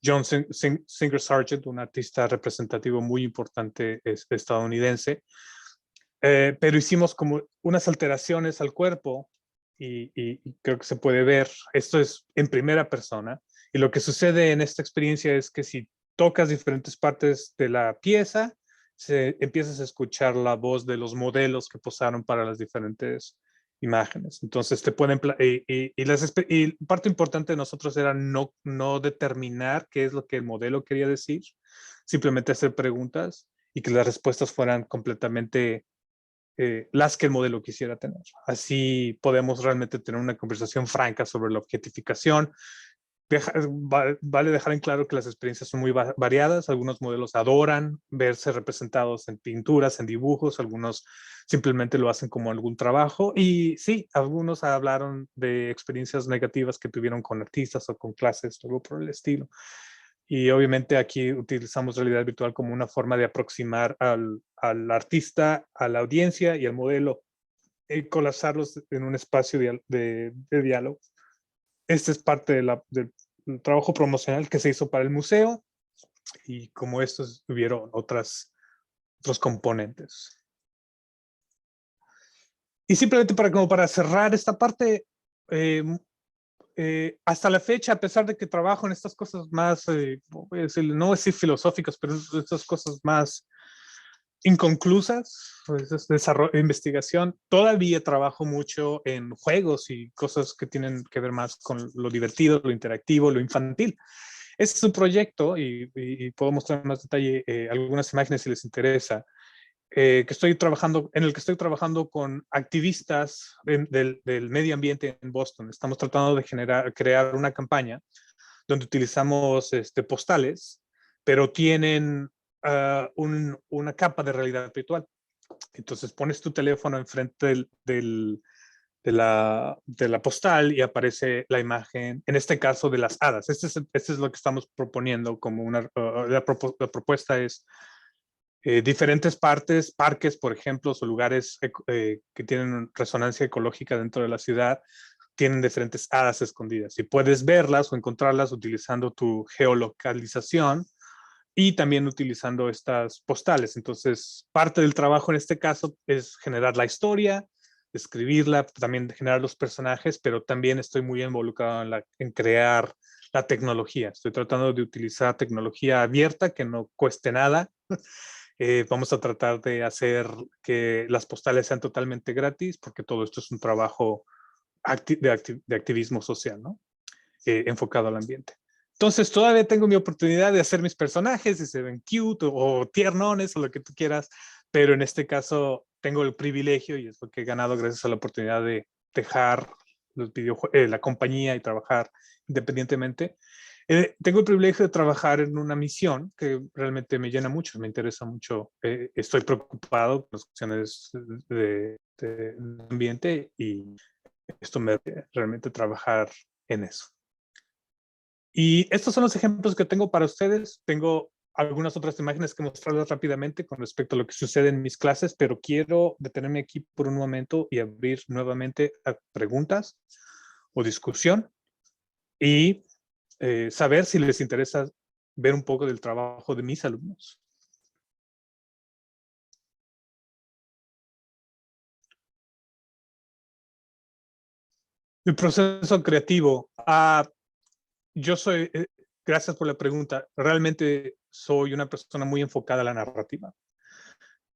John Singer Sargent, un artista representativo muy importante estadounidense, pero hicimos como unas alteraciones al cuerpo y creo que se puede ver, esto es en primera persona, y lo que sucede en esta experiencia es que si tocas diferentes partes de la pieza, empiezas a escuchar la voz de los modelos que posaron para las diferentes imágenes. Entonces te pueden, y parte importante de nosotros era no determinar qué es lo que el modelo quería decir, simplemente hacer preguntas y que las respuestas fueran completamente las que el modelo quisiera tener. Así podemos realmente tener una conversación franca sobre la objetificación. Vale dejar en claro que las experiencias son muy variadas. Algunos modelos adoran verse representados en pinturas, en dibujos, algunos simplemente lo hacen como algún trabajo. Y sí, algunos hablaron de experiencias negativas que tuvieron con artistas o con clases, algo por el estilo. Y obviamente aquí utilizamos realidad virtual como una forma de aproximar al artista, a la audiencia y al modelo, y colapsarlos en un espacio de diálogo. Este es parte del trabajo promocional que se hizo para el museo, y como estos hubieron otros componentes. Y simplemente para cerrar esta parte, hasta la fecha, a pesar de que trabajo en estas cosas más, no voy a decir filosóficas, pero estas cosas más inconclusas, pues es desarrollo, investigación, todavía trabajo mucho en juegos y cosas que tienen que ver más con lo divertido, lo interactivo, lo infantil. Este es un proyecto, y puedo mostrar en más detalle algunas imágenes si les interesa, en el que estoy trabajando con activistas del medio ambiente en Boston. Estamos tratando de crear una campaña donde utilizamos postales, pero tienen una capa de realidad virtual. Entonces pones tu teléfono enfrente de la postal y aparece la imagen, en este caso de las hadas. Este es lo que estamos proponiendo como la propuesta es diferentes parques, por ejemplo, o lugares que tienen resonancia ecológica dentro de la ciudad, tienen diferentes hadas escondidas y puedes verlas o encontrarlas utilizando tu geolocalización y también utilizando estas postales. Entonces, parte del trabajo en este caso es generar la historia, escribirla, también generar los personajes, pero también estoy muy involucrado en crear la tecnología. Estoy tratando de utilizar tecnología abierta que no cueste nada. Vamos a tratar de hacer que las postales sean totalmente gratis, porque todo esto es un trabajo de activismo social, ¿no? Enfocado al ambiente. Entonces todavía tengo mi oportunidad de hacer mis personajes, si se ven cute o tiernones o lo que tú quieras, pero en este caso tengo el privilegio, y es lo que he ganado gracias a la oportunidad de dejar la compañía y trabajar independientemente. Tengo el privilegio de trabajar en una misión que realmente me llena mucho, me interesa mucho. Estoy preocupado por las cuestiones de ambiente, y esto me realmente trabajar en eso. Y estos son los ejemplos que tengo para ustedes. Tengo algunas otras imágenes que mostrarles rápidamente con respecto a lo que sucede en mis clases, pero quiero detenerme aquí por un momento y abrir nuevamente a preguntas o discusión, y saber si les interesa ver un poco del trabajo de mis alumnos. Mi proceso creativo. Yo soy, gracias por la pregunta, realmente soy una persona muy enfocada a la narrativa.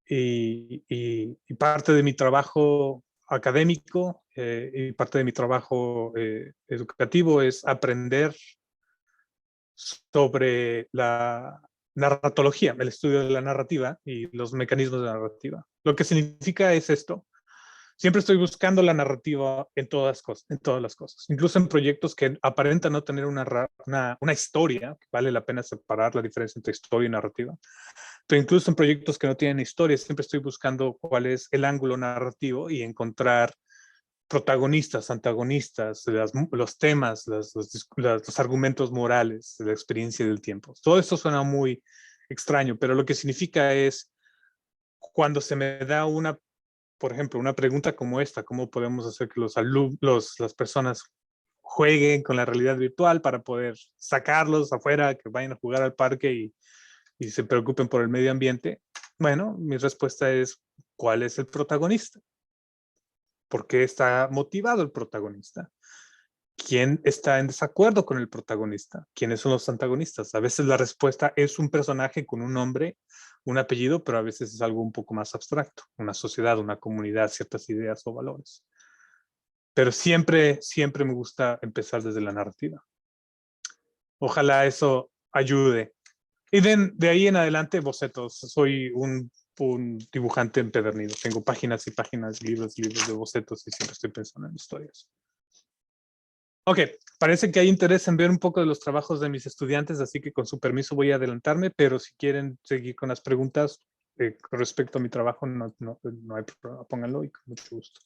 Y parte de mi trabajo académico y parte de mi trabajo educativo es aprender sobre la narratología, el estudio de la narrativa y los mecanismos de narrativa. Lo que significa es esto: siempre estoy buscando la narrativa en todas las cosas, incluso en proyectos que aparentan no tener una historia, que vale la pena separar la diferencia entre historia y narrativa, pero incluso en proyectos que no tienen historia, siempre estoy buscando cuál es el ángulo narrativo y encontrar protagonistas, antagonistas, los temas, los argumentos morales, la experiencia del tiempo. Todo esto suena muy extraño, pero lo que significa es, cuando se me da por ejemplo, una pregunta como esta: ¿cómo podemos hacer que las personas jueguen con la realidad virtual para poder sacarlos afuera, que vayan a jugar al parque y se preocupen por el medio ambiente? Bueno, mi respuesta es: ¿cuál es el protagonista? ¿Por qué está motivado el protagonista? ¿Quién está en desacuerdo con el protagonista? ¿Quiénes son los antagonistas? A veces la respuesta es un personaje con un nombre, un apellido, pero a veces es algo un poco más abstracto, una sociedad, una comunidad, ciertas ideas o valores. Pero siempre me gusta empezar desde la narrativa. Ojalá eso ayude. Y de ahí en adelante, bocetos. Soy un un dibujante empedernido. Tengo páginas y páginas, libros de bocetos y siempre estoy pensando en historias. Ok, parece que hay interés en ver un poco de los trabajos de mis estudiantes, así que con su permiso voy a adelantarme, pero si quieren seguir con las preguntas con respecto a mi trabajo, no hay problema, pónganlo y con mucho gusto.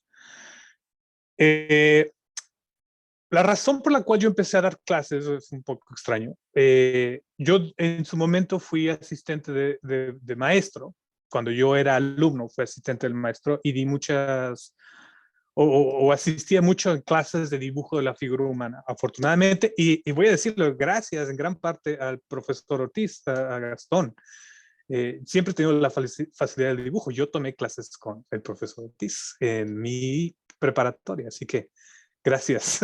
La razón por la cual yo empecé a dar clases es un poco extraño. Yo en su momento fui asistente de maestro. Cuando yo era alumno, fui asistente del maestro y di muchas, o asistía mucho en clases de dibujo de la figura humana, afortunadamente. Y voy a decirlo, gracias en gran parte al profesor Ortiz, a Gastón. Siempre he tenido la facilidad del dibujo. Yo tomé clases con el profesor Ortiz en mi preparatoria, así que gracias.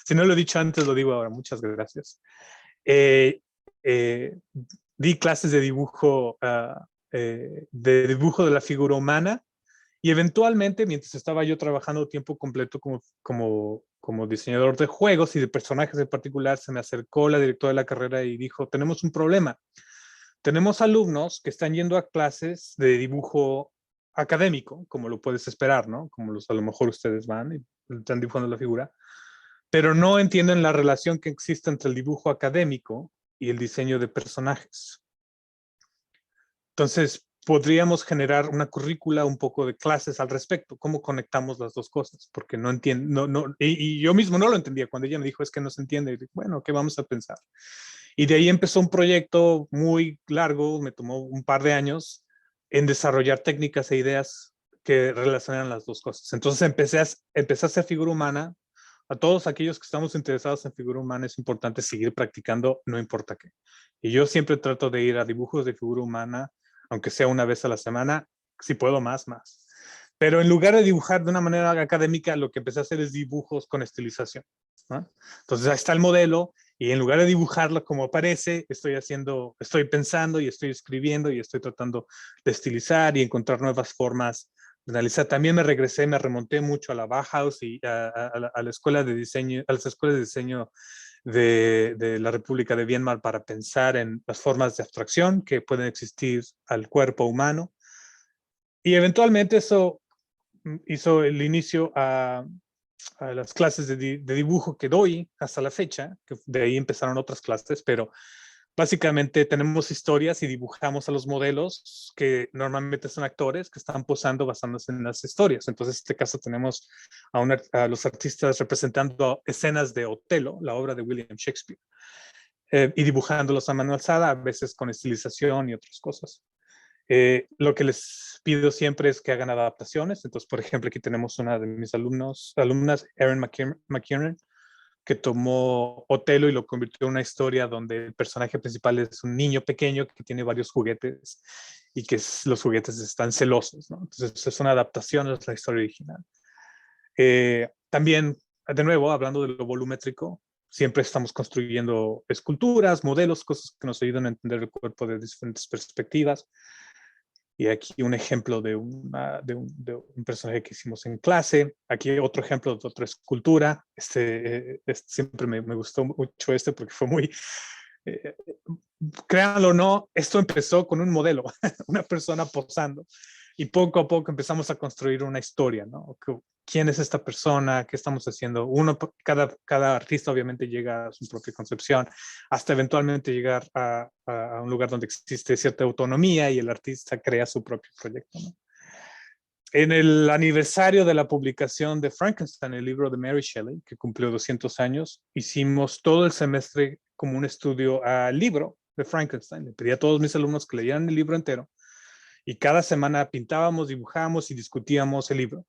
Si no lo he dicho antes, lo digo ahora. Muchas gracias. Di clases de dibujo de la figura humana y eventualmente, mientras estaba yo trabajando tiempo completo como diseñador de juegos y de personajes en particular, se me acercó la directora de la carrera y dijo, tenemos un problema. Tenemos alumnos que están yendo a clases de dibujo académico, como lo puedes esperar, ¿no? Como a lo mejor ustedes van y están dibujando la figura, pero no entienden la relación que existe entre el dibujo académico y el diseño de personajes. Entonces, podríamos generar una currícula, un poco de clases al respecto, cómo conectamos las dos cosas, porque no entiendo, y yo mismo no lo entendía cuando ella me dijo, es que no se entiende, y dije, bueno, ¿qué vamos a pensar? Y de ahí empezó un proyecto muy largo, me tomó un par de años, en desarrollar técnicas e ideas que relacionaran las dos cosas. Entonces empecé a hacer figura humana. A todos aquellos que estamos interesados en figura humana es importante seguir practicando, no importa qué. Y yo siempre trato de ir a dibujos de figura humana, aunque sea una vez a la semana, si puedo más. Pero en lugar de dibujar de una manera académica, lo que empecé a hacer es dibujos con estilización, ¿no? Entonces ahí está el modelo y en lugar de dibujarlo como aparece, estoy pensando y estoy escribiendo y estoy tratando de estilizar y encontrar nuevas formas de analizar. También me remonté mucho a la Bauhaus y a la escuela de diseño, a las escuelas de diseño de la República de Weimar para pensar en las formas de abstracción que pueden existir al cuerpo humano. Y eventualmente eso hizo el inicio a las clases de dibujo que doy hasta la fecha, que de ahí empezaron otras clases, pero básicamente tenemos historias y dibujamos a los modelos que normalmente son actores que están posando basándose en las historias. Entonces, en este caso tenemos a los artistas representando escenas de Otelo, la obra de William Shakespeare, y dibujándolos a mano alzada, a veces con estilización y otras cosas. Lo que les pido siempre es que hagan adaptaciones. Entonces, por ejemplo, aquí tenemos una de mis alumnas, Erin McKiernan, que tomó Otelo y lo convirtió en una historia donde el personaje principal es un niño pequeño que tiene varios juguetes y que los juguetes están celosos, ¿no? Entonces, es una adaptación a la historia original. También, de nuevo, hablando de lo volumétrico, siempre estamos construyendo esculturas, modelos, cosas que nos ayudan a entender el cuerpo de diferentes perspectivas. Y aquí un ejemplo de un personaje que hicimos en clase. Aquí otro ejemplo de otra escultura. Siempre me gustó mucho porque fue muy... créanlo o no, esto empezó con un modelo, una persona posando. Y poco a poco empezamos a construir una historia, ¿no? ¿Quién es esta persona? ¿Qué estamos haciendo? Cada artista obviamente llega a su propia concepción, hasta eventualmente llegar a un lugar donde existe cierta autonomía y el artista crea su propio proyecto, ¿no? En el aniversario de la publicación de Frankenstein, el libro de Mary Shelley, que cumplió 200 años, hicimos todo el semestre como un estudio al libro de Frankenstein. Le pedí a todos mis alumnos que leyeran el libro entero y cada semana pintábamos, dibujábamos y discutíamos el libro.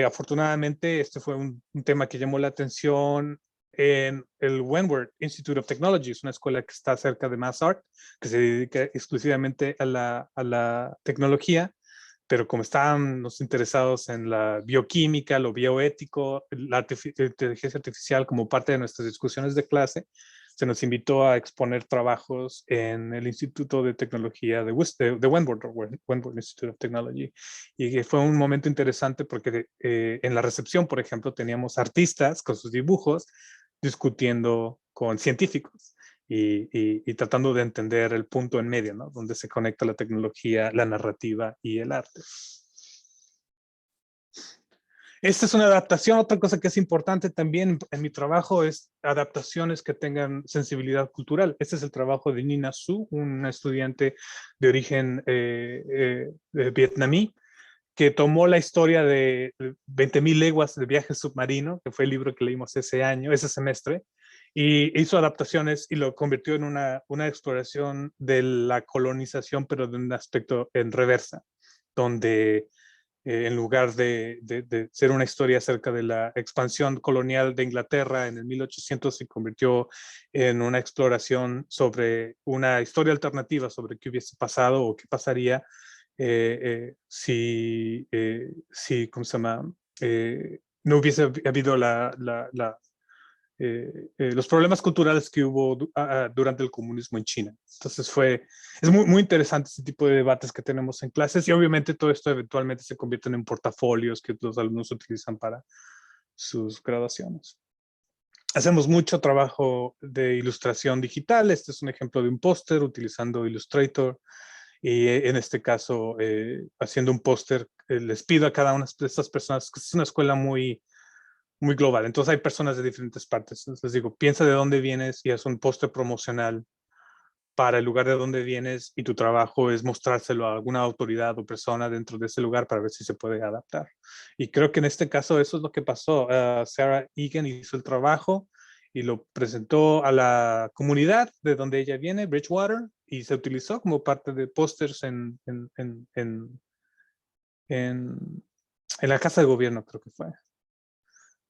Afortunadamente, este fue un tema que llamó la atención en el Wentworth Institute of Technology, es una escuela que está cerca de MassArt, que se dedica exclusivamente a la tecnología, pero como estábamos interesados en la bioquímica, lo bioético, la inteligencia artificial como parte de nuestras discusiones de clase, se nos invitó a exponer trabajos en el Instituto de Tecnología de Wentworth, Wentworth Institute of Technology. Y fue un momento interesante porque en la recepción, por ejemplo, teníamos artistas con sus dibujos discutiendo con científicos. y tratando de entender el punto en medio, ¿no? Donde se conecta la tecnología, la narrativa y el arte. Esta es una adaptación. Otra cosa que es importante también en mi trabajo es adaptaciones que tengan sensibilidad cultural. Este es el trabajo de Nina Su, una estudiante de origen vietnamí, que tomó la historia de 20.000 leguas de viaje submarino, que fue el libro que leímos ese semestre, y hizo adaptaciones y lo convirtió en una exploración de la colonización, pero de un aspecto en reversa, donde en lugar de ser una historia acerca de la expansión colonial de Inglaterra en el 1800, se convirtió en una exploración sobre una historia alternativa sobre qué hubiese pasado o qué pasaría si, ¿cómo se llama? No hubiese habido los problemas culturales que hubo durante el comunismo en China. Entonces es muy interesante ese tipo de debates que tenemos en clases, y obviamente todo esto eventualmente se convierte en portafolios que los alumnos utilizan para sus graduaciones. Hacemos mucho trabajo de ilustración digital. Este es un ejemplo de un póster utilizando Illustrator. Y en este caso, haciendo un póster, les pido a cada una de estas personas, que es una escuela muy global, entonces hay personas de diferentes partes. Entonces les digo, piensa de dónde vienes y haz un póster promocional para el lugar de donde vienes, y tu trabajo es mostrárselo a alguna autoridad o persona dentro de ese lugar para ver si se puede adaptar. Y creo que en este caso eso es lo que pasó. Sarah Egan hizo el trabajo y lo presentó a la comunidad de donde ella viene, Bridgewater, y se utilizó como parte de pósters en la casa de gobierno, creo que fue.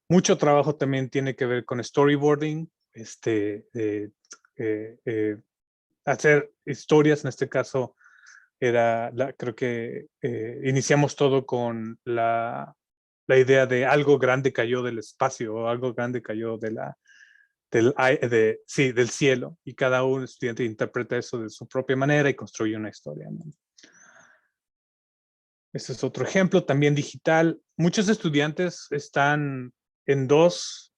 Mucho trabajo también tiene que ver con storyboarding, hacer historias. En este caso creo que iniciamos todo con la idea de algo grande cayó del espacio, o algo grande cayó del cielo, y cada un estudiante interpreta eso de su propia manera y construye una historia, ¿no? Este es otro ejemplo, también digital. Muchos estudiantes están en 2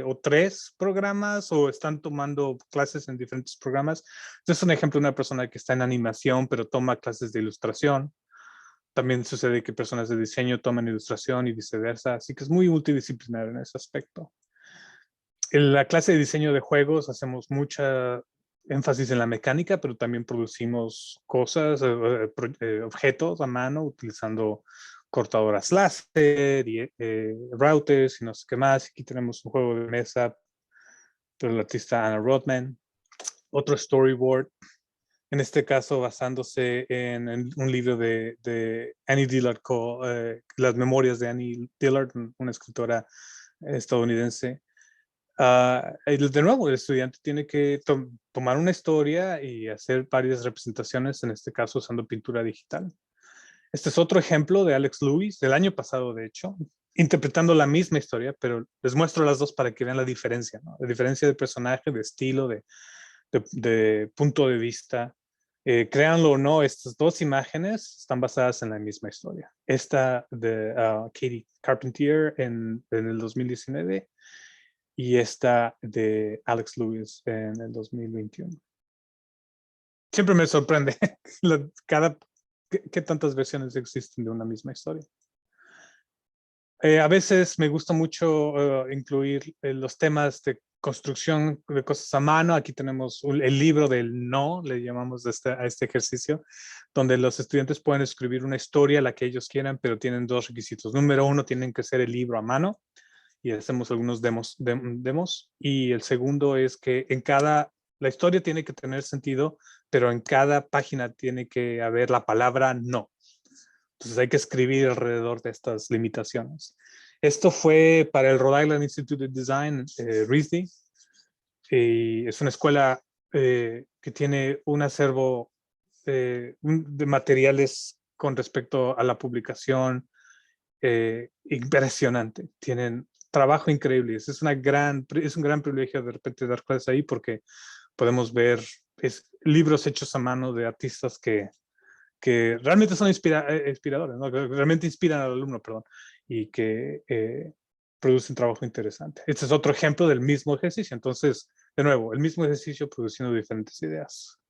o 3 programas, o están tomando clases en diferentes programas. Este es un ejemplo de una persona que está en animación, pero toma clases de ilustración. También sucede que personas de diseño toman ilustración y viceversa, así que es muy multidisciplinario en ese aspecto. En la clase de diseño de juegos hacemos mucha énfasis en la mecánica, pero también producimos cosas, objetos a mano, utilizando cortadoras láser y routers y no sé qué más. Aquí tenemos un juego de mesa del artista Anna Rodman. Otro storyboard, en este caso basándose en un libro de Annie Dillard, Las Memorias de Annie Dillard, una escritora estadounidense. De nuevo, el estudiante tiene que tomar una historia y hacer varias representaciones, en este caso usando pintura digital. Este es otro ejemplo de Alex Lewis, del año pasado, de hecho, interpretando la misma historia, pero les muestro las dos para que vean la diferencia, ¿no? La diferencia de personaje, de estilo, de punto de vista. Créanlo o no, estas dos imágenes están basadas en la misma historia. Esta de Katie Carpentier en el 2019, y esta de Alex Lewis en el 2021. Siempre me sorprende qué tantas versiones existen de una misma historia. A veces me gusta mucho incluir los temas de construcción de cosas a mano. Aquí tenemos el libro del no, le llamamos a este ejercicio, donde los estudiantes pueden escribir una historia, la que ellos quieran, pero tienen 2 requisitos. Número 1, tienen que ser el libro a mano, y hacemos algunos demos. Y el segundo es que la historia tiene que tener sentido, pero en cada página tiene que haber la palabra no. Entonces hay que escribir alrededor de estas limitaciones. Esto fue para el Rhode Island Institute of Design, RISD, y es una escuela que tiene un acervo de materiales con respecto a la publicación impresionante. Tienen trabajo increíble. Es un gran privilegio de repente dar clases ahí, porque podemos ver libros hechos a mano de artistas que realmente son inspiradores, ¿no? Que realmente inspiran al alumno, perdón, y que producen trabajo interesante. Este es otro ejemplo del mismo ejercicio. Entonces, de nuevo, el mismo ejercicio produciendo diferentes ideas.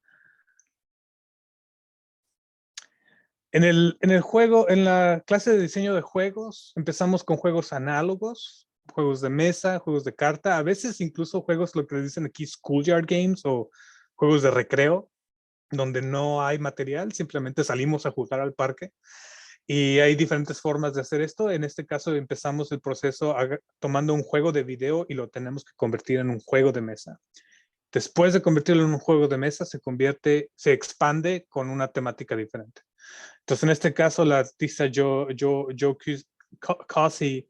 En el juego, en la clase de diseño de juegos, empezamos con juegos análogos, juegos de mesa, juegos de carta, a veces incluso juegos, lo que le dicen aquí, schoolyard games o juegos de recreo, donde no hay material, simplemente salimos a jugar al parque. Y hay diferentes formas de hacer esto. En este caso empezamos el proceso tomando un juego de video y lo tenemos que convertir en un juego de mesa. Después de convertirlo en un juego de mesa, se expande con una temática diferente. Entonces, en este caso, la artista Joe Cossey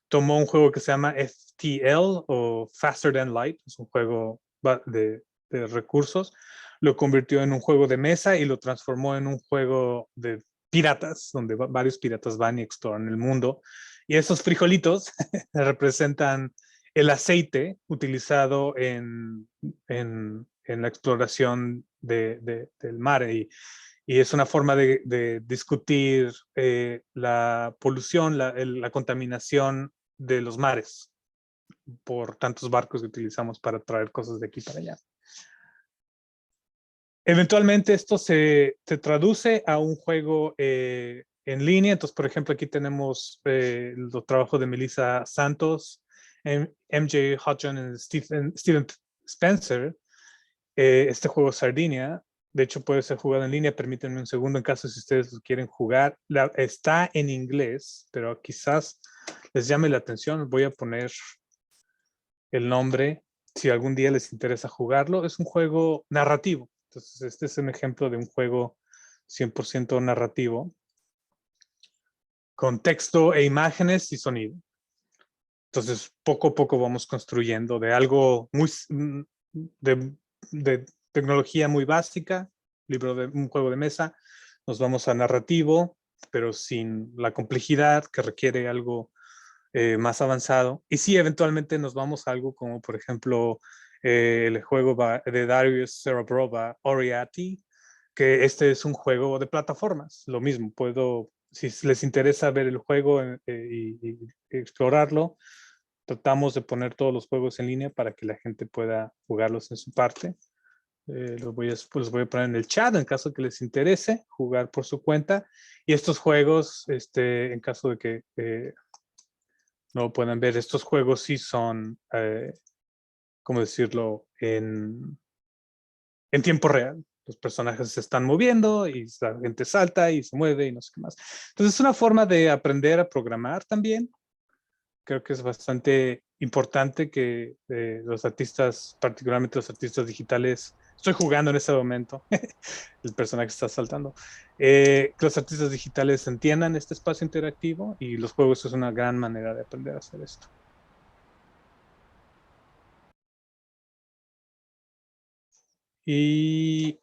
tomó un juego que se llama FTL o Faster Than Light, es un juego de recursos, lo convirtió en un juego de mesa y lo transformó en un juego de piratas, donde varios piratas van y exploran el mundo. Y esos frijolitos representan el aceite utilizado en la exploración del mar. Y es una forma de discutir la polución, la contaminación de los mares por tantos barcos que utilizamos para traer cosas de aquí para allá. Eventualmente esto se traduce a un juego en línea. Entonces, por ejemplo, aquí tenemos los trabajos de Melissa Santos, MJ Hodgson y Steven Spencer. Este juego Sardinia, de hecho puede ser jugado en línea. Permítanme un segundo en caso si ustedes lo quieren jugar. Está en inglés, pero quizás les llame la atención. Voy a poner el nombre si algún día les interesa jugarlo. Es un juego narrativo. Entonces, este es un ejemplo de un juego 100% narrativo con texto e imágenes y sonido. Entonces, poco a poco vamos construyendo de algo muy de tecnología muy básica, un juego de mesa, nos vamos a narrativo, pero sin la complejidad que requiere algo más avanzado. Y sí, eventualmente nos vamos a algo como, por ejemplo, el juego de Darius Sarabrova, Oriati, que este es un juego de plataformas. Lo mismo, si les interesa ver el juego y explorarlo, tratamos de poner todos los juegos en línea para que la gente pueda jugarlos en su parte. Los voy a poner en el chat en caso que les interese jugar por su cuenta. Y estos juegos, en caso de que no lo puedan ver, estos juegos sí son, ¿cómo decirlo?, en tiempo real. Los personajes se están moviendo y la gente salta y se mueve y no sé qué más. Entonces es una forma de aprender a programar también. Creo que es bastante importante que los artistas, particularmente los artistas digitales, estoy jugando en este momento, el personaje está saltando, que los artistas digitales entiendan este espacio interactivo y los juegos es una gran manera de aprender a hacer esto. Y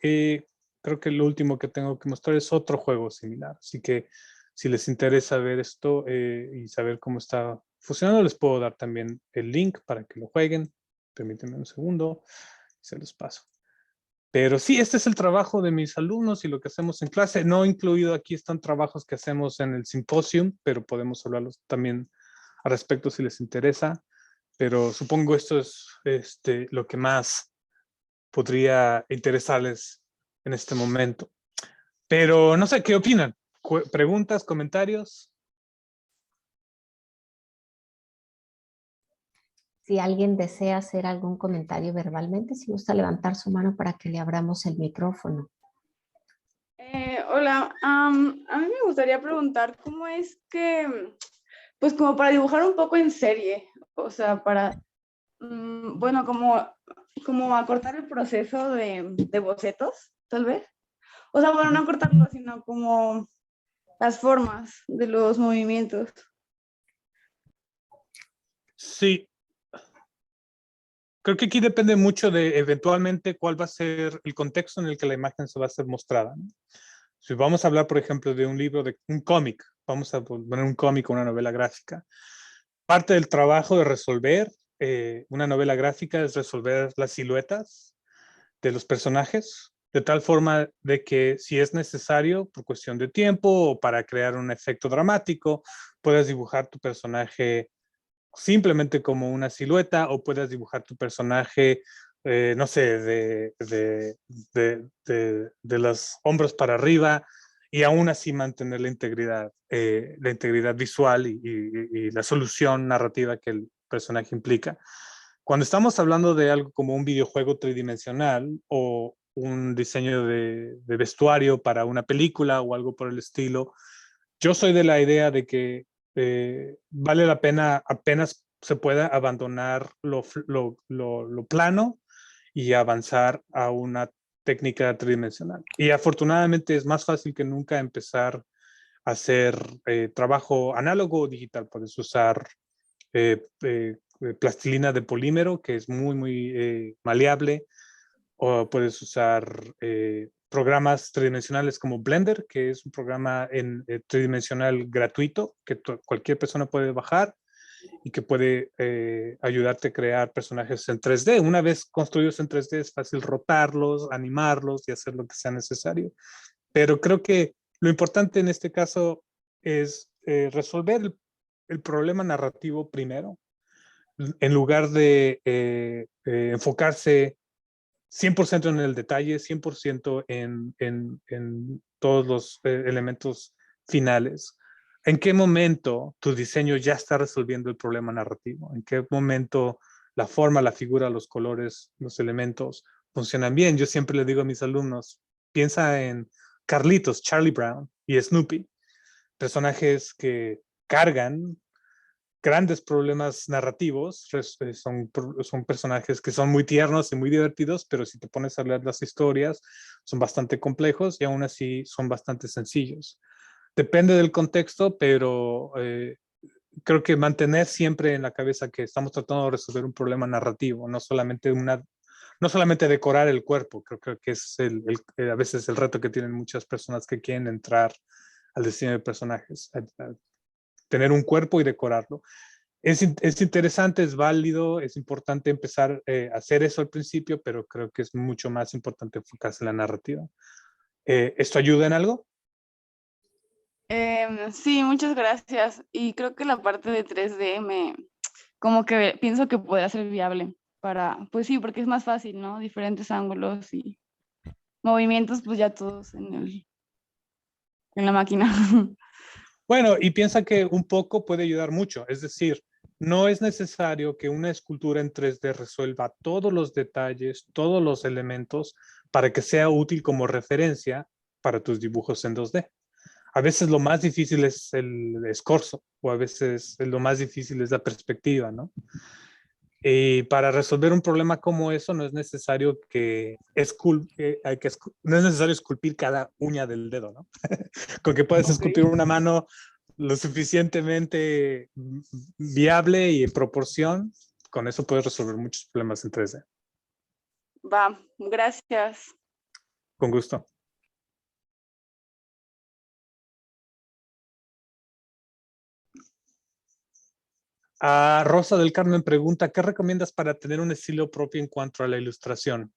creo que lo último que tengo que mostrar es otro juego similar. Así que si les interesa ver esto y saber cómo está funcionando, les puedo dar también el link para que lo jueguen. Permítanme un segundo y se los paso. Pero sí, este es el trabajo de mis alumnos y lo que hacemos en clase. No incluido aquí están trabajos que hacemos en el simposium, pero podemos hablarlos también al respecto si les interesa. Pero supongo esto es lo que más podría interesarles en este momento. Pero no sé, ¿qué opinan? ¿Preguntas, comentarios? Si alguien desea hacer algún comentario verbalmente, si gusta levantar su mano para que le abramos el micrófono. Hola, a mí me gustaría preguntar cómo es que, pues como para dibujar un poco en serie, o sea, para, bueno, como acortar el proceso de bocetos, tal vez. O sea, bueno, no acortarlo, sino como las formas de los movimientos. Sí. Creo que aquí depende mucho de eventualmente cuál va a ser el contexto en el que la imagen se va a ser mostrada, ¿no? Si vamos a hablar, por ejemplo, de un libro, de un cómic, vamos a poner un cómic o una novela gráfica. Parte del trabajo de resolver una novela gráfica es resolver las siluetas de los personajes, de tal forma de que si es necesario, por cuestión de tiempo o para crear un efecto dramático, puedas dibujar tu personaje simplemente como una silueta o puedas dibujar tu personaje no sé, de los hombros para arriba y aún así mantener la integridad visual y la solución narrativa que el personaje implica. Cuando estamos hablando de algo como un videojuego tridimensional o un diseño de vestuario para una película o algo por el estilo, yo soy de la idea de que vale la pena apenas se pueda abandonar lo plano y avanzar a una técnica tridimensional. Y afortunadamente es más fácil que nunca empezar a hacer trabajo análogo o digital. Puedes usar plastilina de polímero, que es muy maleable, o puedes usar programas tridimensionales como Blender, que es un programa tridimensional gratuito que cualquier persona puede bajar y que puede ayudarte a crear personajes en 3D. Una vez construidos en 3D es fácil rotarlos, animarlos y hacer lo que sea necesario. Pero creo que lo importante en este caso es resolver el problema narrativo primero, en lugar de enfocarse 100% en el detalle, 100% en todos los elementos finales. ¿En qué momento tu diseño ya está resolviendo el problema narrativo? ¿En qué momento la forma, la figura, los colores, los elementos funcionan bien? Yo siempre le digo a mis alumnos, piensa en Carlitos, Charlie Brown y Snoopy, personajes que cargan grandes problemas narrativos, son personajes que son muy tiernos y muy divertidos, pero si te pones a leer las historias, son bastante complejos y aún así son bastante sencillos. Depende del contexto, pero creo que mantener siempre en la cabeza que estamos tratando de resolver un problema narrativo, no solamente decorar el cuerpo. Creo que es a veces el reto que tienen muchas personas que quieren entrar al diseño de personajes, a tener un cuerpo y decorarlo. Es interesante, es válido, es importante empezar a hacer eso al principio, pero creo que es mucho más importante enfocarse en la narrativa. ¿Esto ayuda en algo? Sí, muchas gracias. Y creo que la parte de 3D como que pienso que podría ser viable pues sí, porque es más fácil, ¿no? Diferentes ángulos y movimientos, pues ya todos en la máquina. Bueno, y piensa que un poco puede ayudar mucho. Es decir, no es necesario que una escultura en 3D resuelva todos los detalles, todos los elementos para que sea útil como referencia para tus dibujos en 2D. A veces lo más difícil es el escorzo o a veces lo más difícil es la perspectiva, ¿no? Y para resolver un problema como eso no es necesario no es necesario esculpir cada uña del dedo, ¿no? Con que puedes esculpir una mano lo suficientemente viable y en proporción, con eso puedes resolver muchos problemas en 3D. Va, gracias. Con gusto. Rosa del Carmen pregunta, ¿qué recomiendas para tener un estilo propio en cuanto a la ilustración?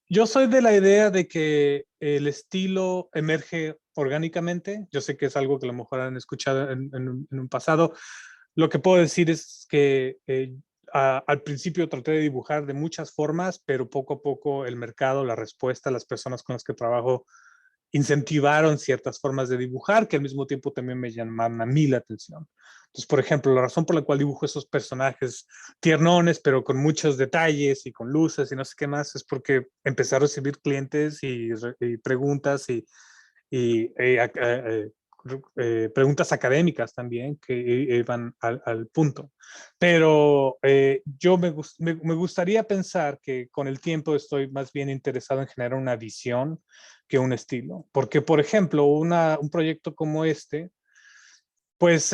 Yo soy de la idea de que el estilo emerge orgánicamente. Yo sé que es algo que a lo mejor han escuchado en un pasado. Lo que puedo decir es que al principio traté de dibujar de muchas formas, pero poco a poco el mercado, la respuesta, las personas con las que trabajo incentivaron ciertas formas de dibujar que al mismo tiempo también me llamaron a mí la atención. Entonces, por ejemplo, la razón por la cual dibujo esos personajes tiernones, pero con muchos detalles y con luces y no sé qué más, es porque empecé a recibir clientes y preguntas y preguntas académicas también que iban al punto. Pero yo me gustaría pensar que con el tiempo estoy más bien interesado en generar una visión que un estilo. Porque, por ejemplo, un proyecto como este, pues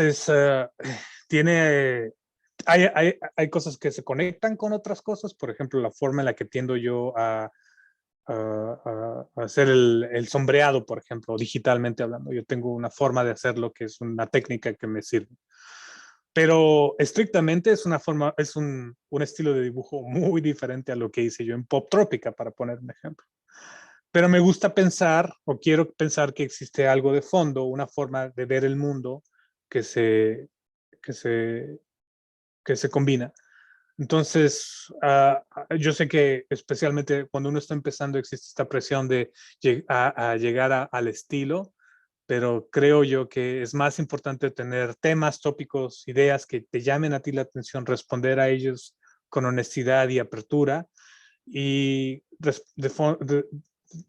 hay cosas que se conectan con otras cosas. Por ejemplo, la forma en la que tiendo yo a hacer el sombreado, por ejemplo, digitalmente hablando. Yo tengo una forma de hacerlo que es una técnica que me sirve. Pero estrictamente es un estilo de dibujo muy diferente a lo que hice yo en Pop Trópica, para poner un ejemplo. Pero me gusta pensar, o quiero pensar, que existe algo de fondo, una forma de ver el mundo que se combina. Entonces, yo sé que especialmente cuando uno está empezando existe esta presión de llegar al estilo, pero creo yo que es más importante tener temas, tópicos, ideas que te llamen a ti la atención, responder a ellos con honestidad y apertura, y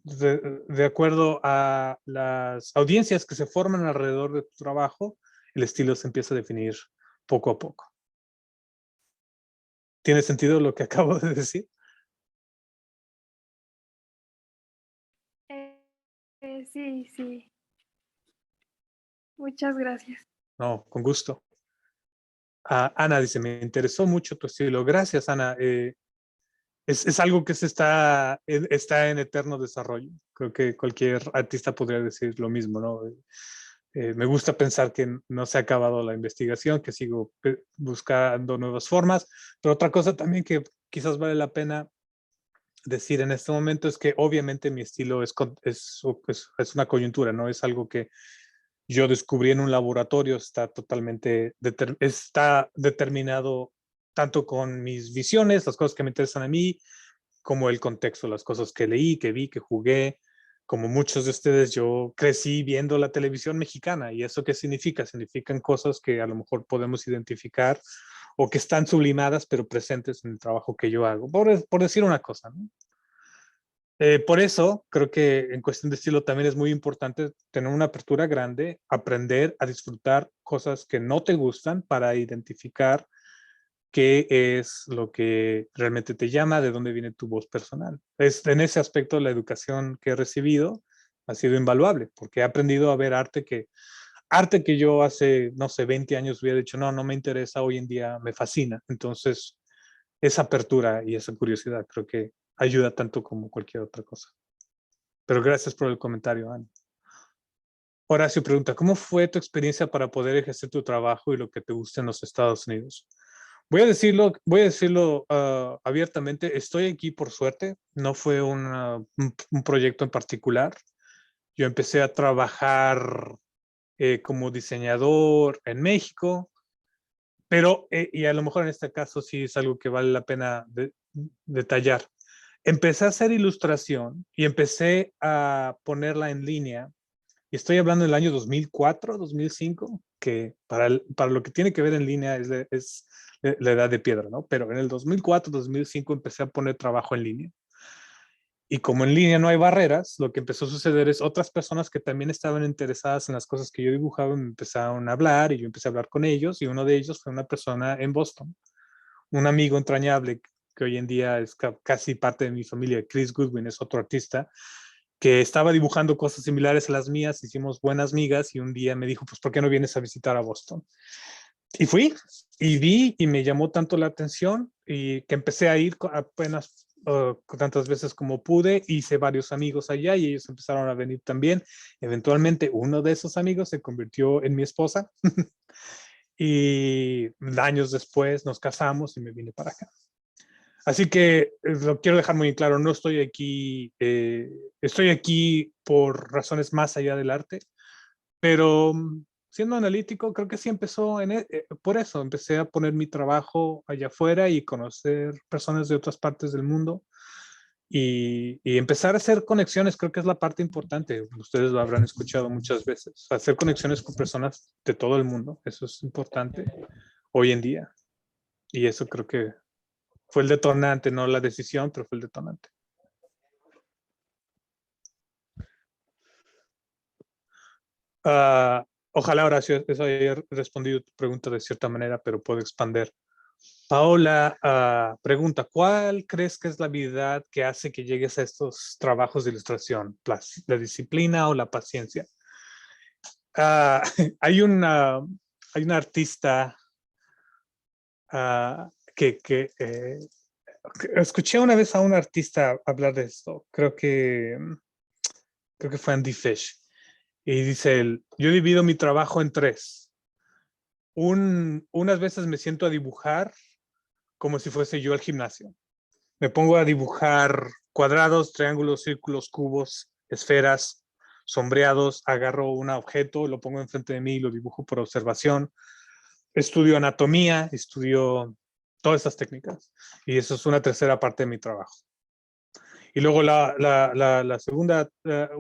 de acuerdo a las audiencias que se forman alrededor de tu trabajo, el estilo se empieza a definir poco a poco. ¿Tiene sentido lo que acabo de decir? Sí, sí. Muchas gracias. No, con gusto. Ana dice, me interesó mucho tu estilo. Gracias, Ana. Es algo que está en eterno desarrollo. Creo que cualquier artista podría decir lo mismo, ¿no? Me gusta pensar que no se ha acabado la investigación, que sigo buscando nuevas formas, pero otra cosa también que quizás vale la pena decir en este momento es que obviamente mi estilo es una coyuntura, no es algo que yo descubrí en un laboratorio, está totalmente está determinado tanto con mis visiones, las cosas que me interesan a mí, como el contexto, las cosas que leí, que vi, que jugué. Como muchos de ustedes, yo crecí viendo la televisión mexicana. ¿Y eso qué significa? Significan cosas que a lo mejor podemos identificar o que están sublimadas, pero presentes en el trabajo que yo hago. Por decir una cosa, ¿no? Por eso creo que en cuestión de estilo también es muy importante tener una apertura grande, aprender a disfrutar cosas que no te gustan para identificar qué es lo que realmente te llama, de dónde viene tu voz personal. En ese aspecto la educación que he recibido ha sido invaluable, porque he aprendido a ver arte que yo hace, no sé, 20 años hubiera dicho, no me interesa, hoy en día me fascina. Entonces, esa apertura y esa curiosidad creo que ayuda tanto como cualquier otra cosa. Pero gracias por el comentario, Ana. Horacio pregunta, ¿cómo fue tu experiencia para poder ejercer tu trabajo y lo que te gusta en los Estados Unidos? Voy a decirlo abiertamente, estoy aquí por suerte, no fue un proyecto en particular. Yo empecé a trabajar como diseñador en México, pero, y a lo mejor en este caso sí es algo que vale la pena detallar. Empecé a hacer ilustración y empecé a ponerla en línea. Y estoy hablando del año 2004, 2005, que para lo que tiene que ver en línea es la edad de piedra, ¿no? Pero en el 2004, 2005 empecé a poner trabajo en línea. Y como en línea no hay barreras, lo que empezó a suceder es otras personas que también estaban interesadas en las cosas que yo dibujaba me empezaron a hablar y yo empecé a hablar con ellos y uno de ellos fue una persona en Boston, un amigo entrañable que hoy en día es casi parte de mi familia, Chris Goodwin, es otro artista que estaba dibujando cosas similares a las mías, hicimos buenas migas y un día me dijo, pues, ¿por qué no vienes a visitar a Boston? Y fui y vi y me llamó tanto la atención y que empecé a ir apenas tantas veces como pude, hice varios amigos allá y ellos empezaron a venir también. Eventualmente uno de esos amigos se convirtió en mi esposa y años después nos casamos y me vine para acá. Así que lo quiero dejar muy claro, no estoy estoy aquí por razones más allá del arte, pero siendo analítico, creo que sí empezó por eso, empecé a poner mi trabajo allá afuera y conocer personas de otras partes del mundo y empezar a hacer conexiones, creo que es la parte importante, ustedes lo habrán escuchado muchas veces, hacer conexiones con personas de todo el mundo, eso es importante hoy en día y eso creo que fue el detonante, no la decisión, pero fue el detonante. Ojalá, Horacio, eso haya respondido tu pregunta de cierta manera, pero puedo expander. Paola pregunta, ¿cuál crees que es la habilidad que hace que llegues a estos trabajos de ilustración? ¿La disciplina o la paciencia? Hay una artista que escuché una vez a un artista hablar de esto, creo que fue Andy Fish, y dice él, yo divido mi trabajo en tres. Unas veces me siento a dibujar como si fuese yo al gimnasio. Me pongo a dibujar cuadrados, triángulos, círculos, cubos, esferas, sombreados, agarro un objeto, lo pongo enfrente de mí y lo dibujo por observación. Estudio anatomía, estudio todas estas técnicas. Y eso es una tercera parte de mi trabajo. Y luego la segunda, la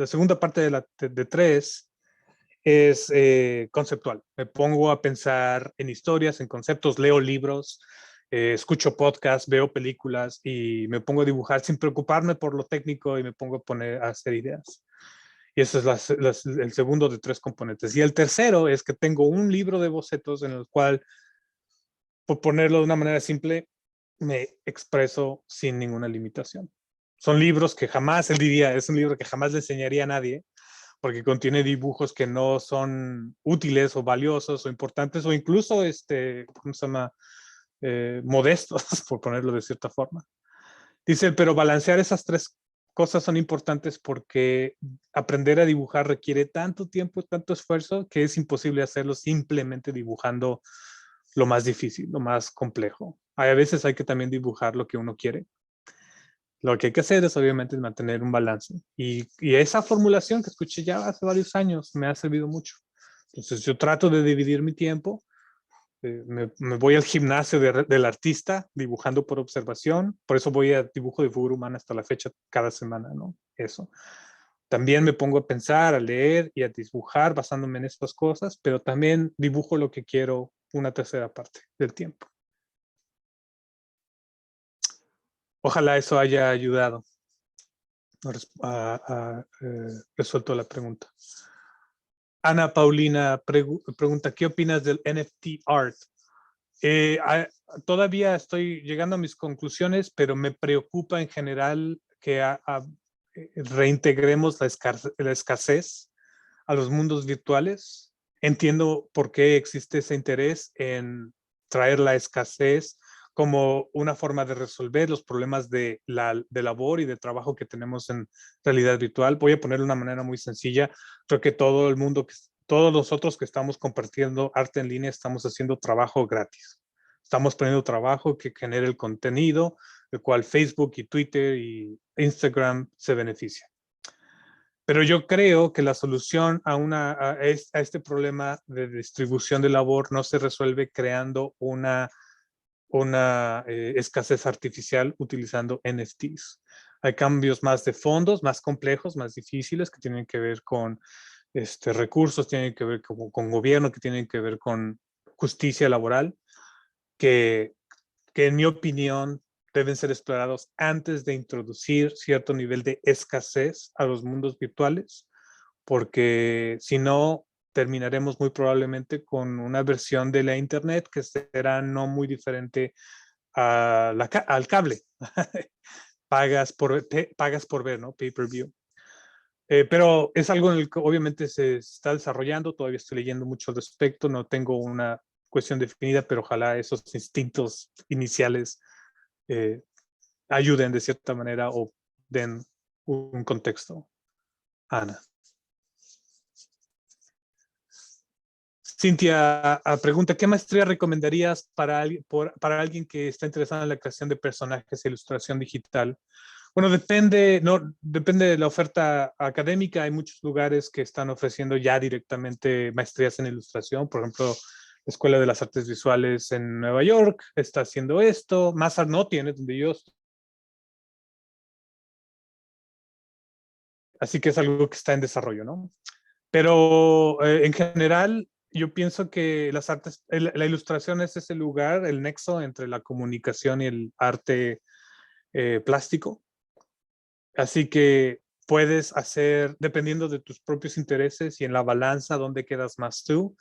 segunda parte de tres es conceptual. Me pongo a pensar en historias, en conceptos, leo libros, escucho podcasts, veo películas y me pongo a dibujar sin preocuparme por lo técnico y me pongo a hacer ideas. Y eso es el segundo de tres componentes. Y el tercero es que tengo un libro de bocetos en el cual, por ponerlo de una manera simple, me expreso sin ninguna limitación. Son libros que jamás, él diría, es un libro que jamás le enseñaría a nadie, porque contiene dibujos que no son útiles o valiosos o importantes o incluso, ¿cómo se llama? Modestos, por ponerlo de cierta forma. Dice, pero balancear esas tres cosas son importantes porque aprender a dibujar requiere tanto tiempo, tanto esfuerzo, que es imposible hacerlo simplemente dibujando lo más difícil, lo más complejo. A veces hay que también dibujar lo que uno quiere. Lo que hay que hacer es obviamente mantener un balance. Y esa formulación que escuché ya hace varios años me ha servido mucho. Entonces yo trato de dividir mi tiempo. Me voy al gimnasio del artista dibujando por observación. Por eso voy a dibujo de figura humana hasta la fecha cada semana, ¿no? Eso. También me pongo a pensar, a leer y a dibujar basándome en estas cosas, pero también dibujo lo que quiero una tercera parte del tiempo. Ojalá eso haya ayudado a resuelto la pregunta. Ana Paulina pregunta, ¿qué opinas del NFT art? Todavía estoy llegando a mis conclusiones, pero me preocupa en general que reintegremos la escasez a los mundos virtuales. Entiendo por qué existe ese interés en traer la escasez como una forma de resolver los problemas de labor y de trabajo que tenemos en realidad virtual. Voy a ponerlo de una manera muy sencilla. Creo que todo el mundo, todos nosotros que estamos compartiendo arte en línea, estamos haciendo trabajo gratis. Estamos poniendo trabajo que genere el contenido, el cual Facebook y Twitter y Instagram se benefician. Pero yo creo que la solución a este problema de distribución de labor no se resuelve creando una escasez artificial utilizando NFTs. Hay cambios más de fondos, más complejos, más difíciles, que tienen que ver con recursos, tienen que ver con gobierno, que tienen que ver con justicia laboral, que en mi opinión deben ser explorados antes de introducir cierto nivel de escasez a los mundos virtuales, porque si no, terminaremos muy probablemente con una versión de la Internet que será no muy diferente al cable. pagas por ver, ¿no? Pay-per-view. Pero es algo en el que obviamente se está desarrollando, todavía estoy leyendo mucho al respecto, no tengo una cuestión definida, pero ojalá esos instintos iniciales ayuden de cierta manera o den un contexto. Ana. Cintia pregunta, ¿qué maestría recomendarías para alguien que está interesado en la creación de personajes e ilustración digital? Bueno, depende de la oferta académica. Hay muchos lugares que están ofreciendo ya directamente maestrías en ilustración. Por ejemplo, la Escuela de las Artes Visuales en Nueva York está haciendo esto. Massart no tiene, donde yo estoy. Así que es algo que está en desarrollo, ¿no? Pero en general, yo pienso que las artes, la ilustración es ese lugar, el nexo entre la comunicación y el arte plástico. Así que puedes hacer, dependiendo de tus propios intereses y en la balanza donde quedas más tú,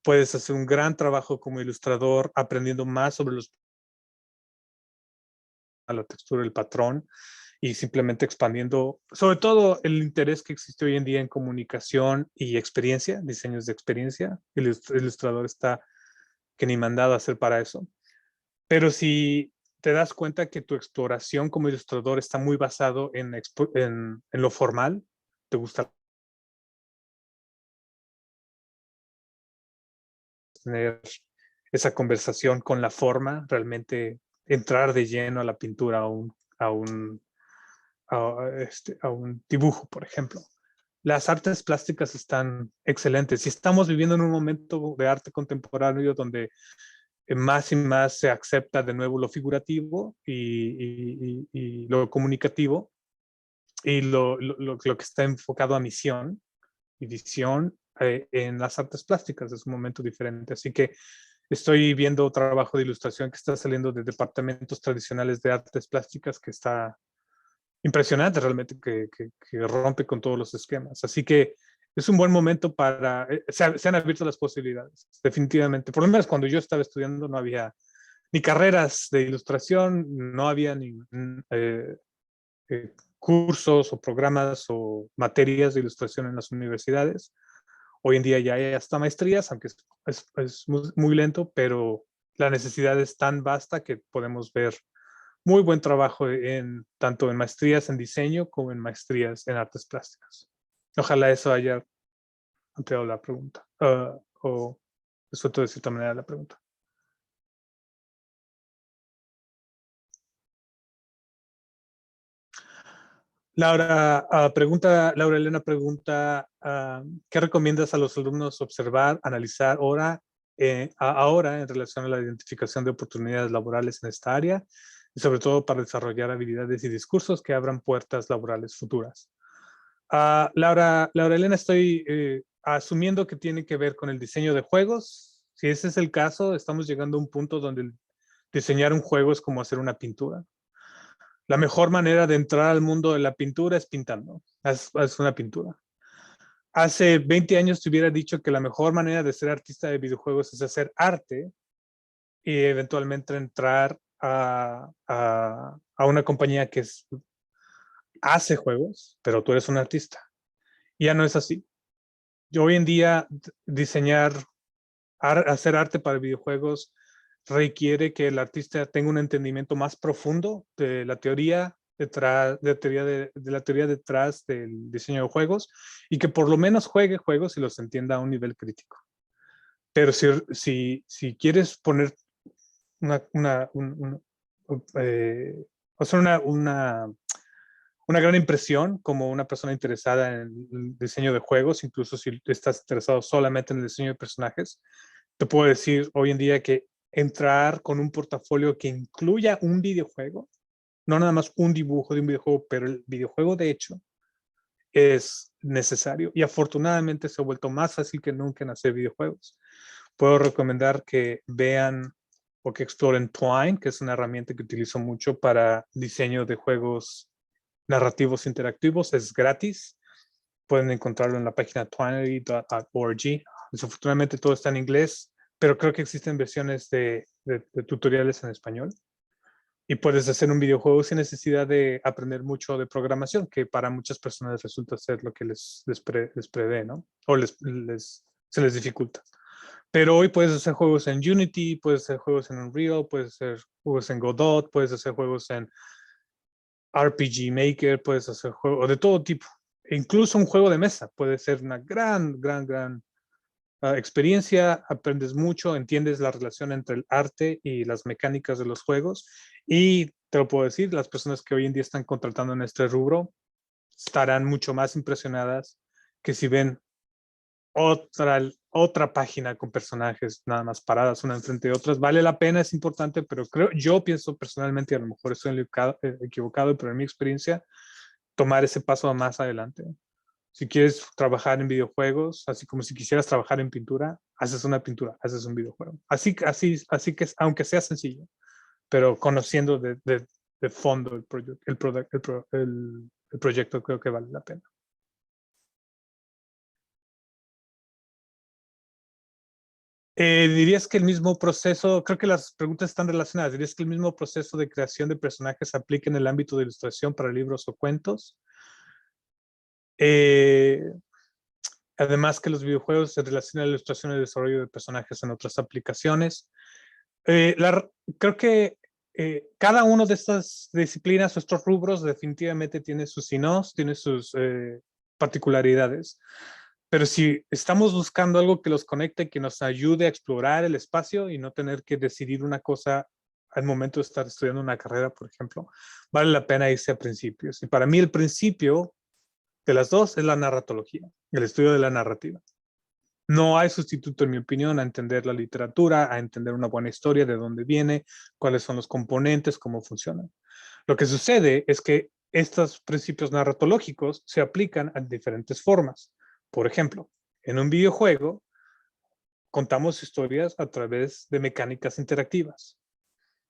puedes hacer un gran trabajo como ilustrador, aprendiendo más sobre la textura, el patrón, y simplemente expandiendo, sobre todo el interés que existe hoy en día en comunicación y experiencia, diseños de experiencia. El ilustrador está que ni mandado a hacer para eso. Pero si te das cuenta que tu exploración como ilustrador está muy basado en lo formal, te gusta tener esa conversación con la forma, realmente entrar de lleno a la pintura, a un dibujo, por ejemplo. las artes plásticas están excelentes y estamos viviendo en un momento de arte contemporáneo donde más y más se acepta de nuevo lo figurativo y lo comunicativo y lo que está enfocado a misión y visión en las artes plásticas. Es un momento diferente. Así que estoy viendo trabajo de ilustración que está saliendo de departamentos tradicionales de artes plásticas que está impresionante realmente, que rompe con todos los esquemas. Así que es un buen momento para, se han abierto las posibilidades, definitivamente. Por lo menos cuando yo estaba estudiando no había ni carreras de ilustración, no había ni cursos o programas o materias de ilustración en las universidades. Hoy en día ya hay hasta maestrías, aunque es muy lento, pero la necesidad es tan vasta que podemos ver muy buen trabajo tanto en maestrías en diseño como en maestrías en artes plásticas. Ojalá eso haya ampliado la pregunta o resuelto de cierta manera la pregunta. Laura Elena pregunta, ¿qué recomiendas a los alumnos observar, analizar ahora en relación a la identificación de oportunidades laborales en esta área y sobre todo para desarrollar habilidades y discursos que abran puertas laborales futuras? Laura Elena, estoy asumiendo que tiene que ver con el diseño de juegos. Si ese es el caso, estamos llegando a un punto donde diseñar un juego es como hacer una pintura. La mejor manera de entrar al mundo de la pintura es pintando. Es una pintura. Hace 20 años te hubiera dicho que la mejor manera de ser artista de videojuegos es hacer arte y eventualmente entrar a una compañía que hace juegos, pero tú eres un artista. Ya no es así. Yo hoy en día hacer arte para videojuegos requiere que el artista tenga un entendimiento más profundo de la teoría detrás del diseño de juegos y que por lo menos juegue juegos y los entienda a un nivel crítico. Pero si quieres poner una gran impresión como una persona interesada en el diseño de juegos, incluso si estás interesado solamente en el diseño de personajes, te puedo decir hoy en día que entrar con un portafolio que incluya un videojuego, no nada más un dibujo de un videojuego, pero el videojuego de hecho es necesario y afortunadamente se ha vuelto más fácil que nunca en hacer videojuegos. Puedo recomendar que vean o que exploren Twine, que es una herramienta que utilizo mucho para diseño de juegos narrativos interactivos. Es gratis. Pueden encontrarlo en la página twinery.org. Desafortunadamente todo está en inglés, pero creo que existen versiones de tutoriales en español. Y puedes hacer un videojuego sin necesidad de aprender mucho de programación, que para muchas personas resulta ser lo que les prevé, ¿no? O se les dificulta. Pero hoy puedes hacer juegos en Unity, puedes hacer juegos en Unreal, puedes hacer juegos en Godot, puedes hacer juegos en RPG Maker, puedes hacer juegos de todo tipo. E incluso un juego de mesa puede ser una gran experiencia, aprendes mucho, entiendes la relación entre el arte y las mecánicas de los juegos. Y te lo puedo decir, las personas que hoy en día están contratando en este rubro estarán mucho más impresionadas que si ven otra página con personajes nada más paradas una enfrente de otras. Vale la pena, es importante, pero yo pienso personalmente, y a lo mejor estoy equivocado, pero en mi experiencia, tomar ese paso más adelante. Si quieres trabajar en videojuegos, así como si quisieras trabajar en pintura, haces una pintura, haces un videojuego. Así que, aunque sea sencillo, pero conociendo de fondo el proyecto, creo que vale la pena. ¿Dirías que el mismo proceso, creo que las preguntas están relacionadas, dirías que el mismo proceso de creación de personajes se aplica en el ámbito de ilustración para libros o cuentos? Además que los videojuegos se relacionan a la ilustración y el desarrollo de personajes en otras aplicaciones. Creo que cada uno de estas disciplinas o estos rubros definitivamente tiene sus sinos, tiene sus particularidades. Pero si estamos buscando algo que los conecte, que nos ayude a explorar el espacio y no tener que decidir una cosa al momento de estar estudiando una carrera, por ejemplo, vale la pena irse a principios. Y para mí el principio de las dos es la narratología, el estudio de la narrativa. No hay sustituto, en mi opinión, a entender la literatura, a entender una buena historia, de dónde viene, cuáles son los componentes, cómo funcionan. Lo que sucede es que estos principios narratológicos se aplican a diferentes formas. Por ejemplo, en un videojuego contamos historias a través de mecánicas interactivas.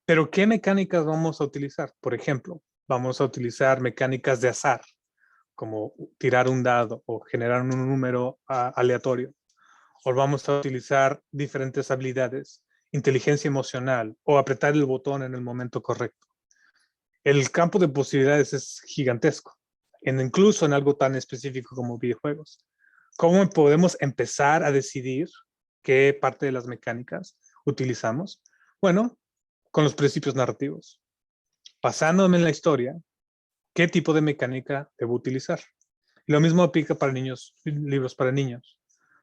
Pero ¿qué mecánicas vamos a utilizar? Por ejemplo, vamos a utilizar mecánicas de azar, como tirar un dado o generar un número aleatorio. O vamos a utilizar diferentes habilidades, inteligencia emocional o apretar el botón en el momento correcto. El campo de posibilidades es gigantesco, incluso en algo tan específico como videojuegos. ¿Cómo podemos empezar a decidir qué parte de las mecánicas utilizamos? Bueno, con los principios narrativos. Basándome en la historia, ¿qué tipo de mecánica debo utilizar? Y lo mismo aplica para niños, libros para niños.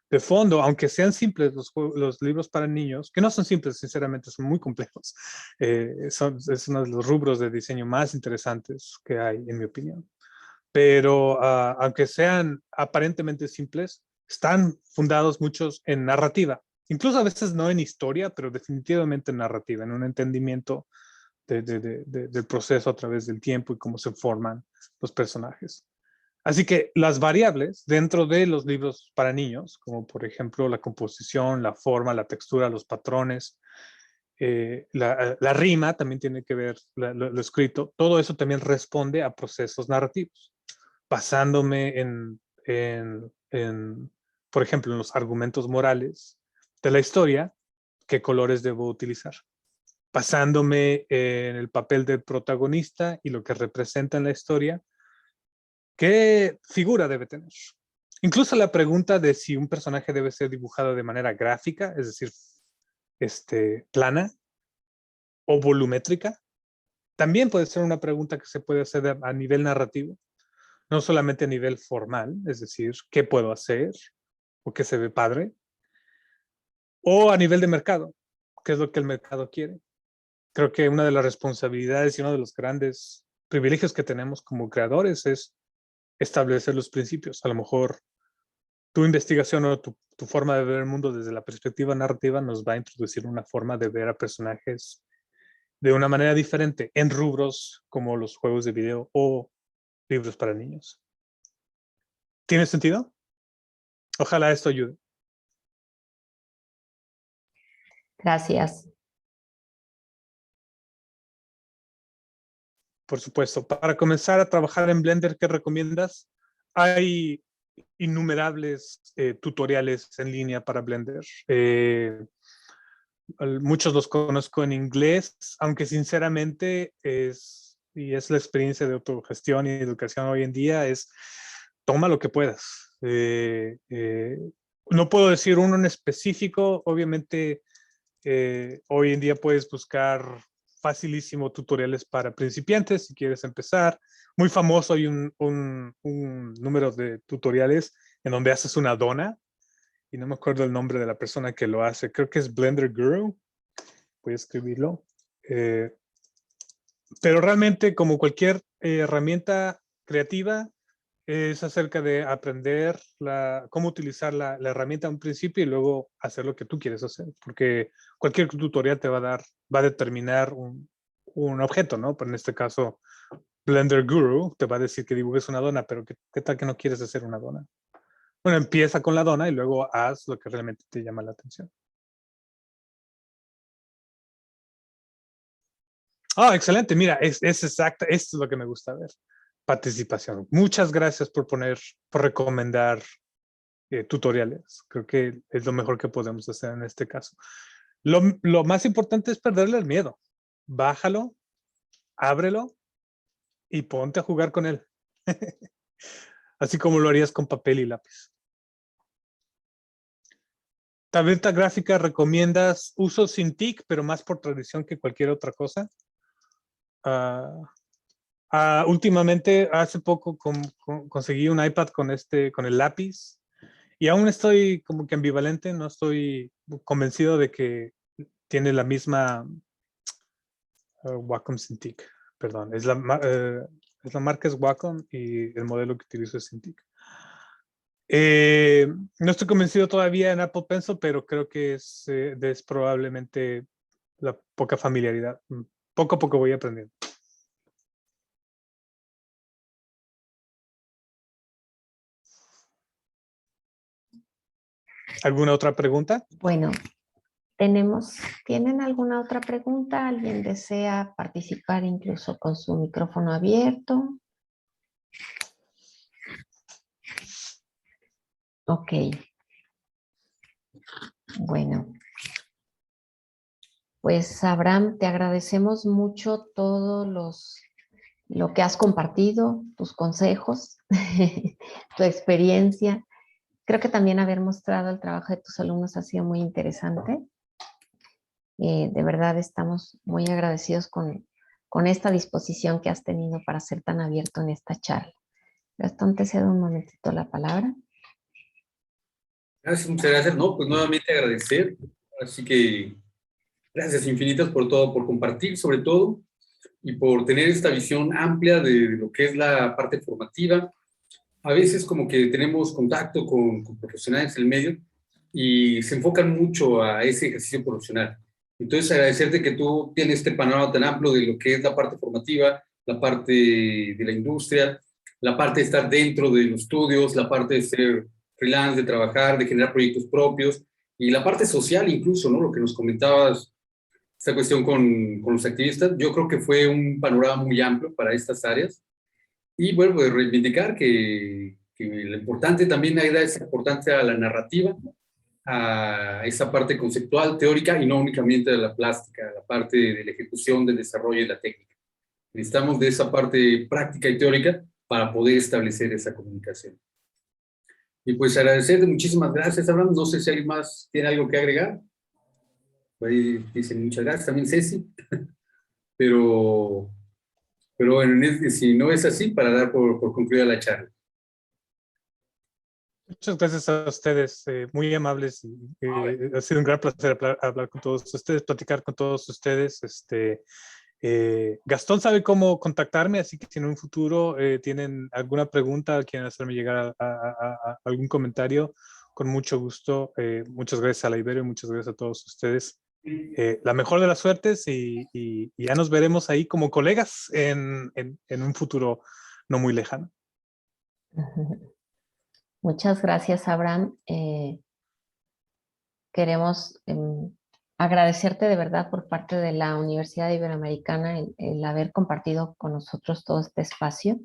De fondo, aunque sean simples los libros para niños, que no son simples, sinceramente, son muy complejos. Es uno de los rubros de diseño más interesantes que hay, en mi opinión. Pero aunque sean aparentemente simples, están fundados muchos en narrativa. Incluso a veces no en historia, pero definitivamente en narrativa, en un entendimiento del proceso a través del tiempo y cómo se forman los personajes. Así que las variables dentro de los libros para niños, como por ejemplo la composición, la forma, la textura, los patrones, la rima también tiene que ver, lo escrito, todo eso también responde a procesos narrativos, basándome por ejemplo, en los argumentos morales de la historia, qué colores debo utilizar, basándome en el papel del protagonista y lo que representa en la historia, ¿qué figura debe tener? Incluso la pregunta de si un personaje debe ser dibujado de manera gráfica, es decir, plana o volumétrica, también puede ser una pregunta que se puede hacer a nivel narrativo, no solamente a nivel formal, es decir, ¿qué puedo hacer? ¿O qué se ve padre? O a nivel de mercado, ¿qué es lo que el mercado quiere? Creo que una de las responsabilidades y uno de los grandes privilegios que tenemos como creadores es establecer los principios. A lo mejor tu investigación o tu forma de ver el mundo desde la perspectiva narrativa nos va a introducir una forma de ver a personajes de una manera diferente en rubros como los juegos de video o libros para niños. ¿Tiene sentido? Ojalá esto ayude. Gracias. Por supuesto. Para comenzar a trabajar en Blender, ¿qué recomiendas? Hay innumerables tutoriales en línea para Blender. Muchos los conozco en inglés, aunque sinceramente es la experiencia de autogestión y educación hoy en día, es toma lo que puedas. No puedo decir uno en específico, obviamente hoy en día puedes buscar facilísimo tutoriales para principiantes si quieres empezar. Muy famoso, hay un número de tutoriales en donde haces una dona, y no me acuerdo el nombre de la persona que lo hace, creo que es Blender Guru, voy a escribirlo. Pero realmente, como cualquier herramienta creativa, es acerca de aprender cómo utilizar la herramienta a un principio y luego hacer lo que tú quieres hacer, porque cualquier tutorial te va a determinar un objeto, ¿no? Pero en este caso, Blender Guru te va a decir que dibujes una dona, pero ¿qué tal que no quieres hacer una dona? Bueno, empieza con la dona y luego haz lo que realmente te llama la atención. Ah, excelente. Mira, es exacto. Esto es lo que me gusta ver. Participación. Muchas gracias por recomendar tutoriales. Creo que es lo mejor que podemos hacer en este caso. Lo más importante es perderle el miedo. Bájalo, ábrelo y ponte a jugar con él. Así como lo harías con papel y lápiz. Tableta gráfica, ¿recomiendas uso sin TIC, pero más por tradición que cualquier otra cosa? Últimamente, hace poco conseguí un iPad con el lápiz y aún estoy como que ambivalente, no estoy convencido de que tiene la misma Wacom Cintiq, perdón, es La marca es Wacom y el modelo que utilizo es Cintiq. No estoy convencido todavía en Apple Pencil, pero creo que es probablemente la poca familiaridad. Poco a poco voy aprendiendo. ¿Alguna otra pregunta? Bueno, ¿tienen alguna otra pregunta? ¿Alguien desea participar incluso con su micrófono abierto? Ok. Bueno. Pues Abraham, te agradecemos mucho lo que has compartido, tus consejos, tu experiencia. Creo que también haber mostrado el trabajo de tus alumnos ha sido muy interesante. De verdad estamos muy agradecidos con esta disposición que has tenido para ser tan abierto en esta charla. Gastón, te cedo un momentito la palabra. Gracias, muchas gracias. No, pues nuevamente agradecer. Así que gracias infinitas por todo, por compartir sobre todo y por tener esta visión amplia de lo que es la parte formativa. A veces como que tenemos contacto con profesionales del medio y se enfocan mucho a ese ejercicio profesional. Entonces agradecerte que tú tienes este panorama tan amplio de lo que es la parte formativa, la parte de la industria, la parte de estar dentro de los estudios, la parte de ser freelance, de trabajar, de generar proyectos propios y la parte social incluso, ¿no? Lo que nos comentabas, esta cuestión con los activistas, yo creo que fue un panorama muy amplio para estas áreas. Y bueno, pues reivindicar que lo importante también hay da esa importancia a la narrativa, a esa parte conceptual, teórica y no únicamente de la plástica, la parte de la ejecución, del desarrollo y la técnica. Necesitamos de esa parte práctica y teórica para poder establecer esa comunicación. Y pues agradecerte, muchísimas gracias, Abraham. No sé si alguien más tiene algo que agregar. Ahí dicen muchas gracias, también Ceci. Pero bueno, si no es así, para dar por concluida la charla. Muchas gracias a ustedes, muy amables. Ha sido un gran placer hablar con todos ustedes, platicar con todos ustedes. Gastón sabe cómo contactarme, así que si en un futuro tienen alguna pregunta, quieren hacerme llegar a algún comentario, con mucho gusto. Muchas gracias a la Ibero y muchas gracias a todos ustedes. La mejor de las suertes y ya nos veremos ahí como colegas en un futuro no muy lejano. Muchas gracias, Abraham. Queremos agradecerte de verdad por parte de la Universidad Iberoamericana el haber compartido con nosotros todo este espacio.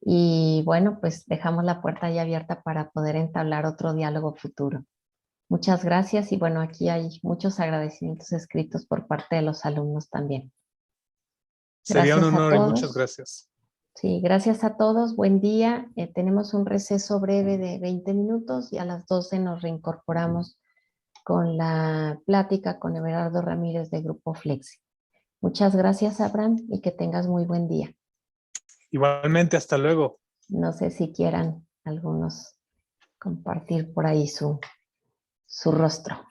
Y bueno, pues dejamos la puerta ya abierta para poder entablar otro diálogo futuro. Muchas gracias y bueno, aquí hay muchos agradecimientos escritos por parte de los alumnos también. Sería un Gracias a honor y todos. muchas gracias. Sí, gracias a todos. Buen día. Tenemos un receso breve de 20 minutos y a las 12 nos reincorporamos con la plática con Everardo Ramírez de Grupo Flexi. Muchas gracias, Abraham, y que tengas muy buen día. Igualmente, hasta luego. No sé si quieran algunos compartir por ahí su rostro.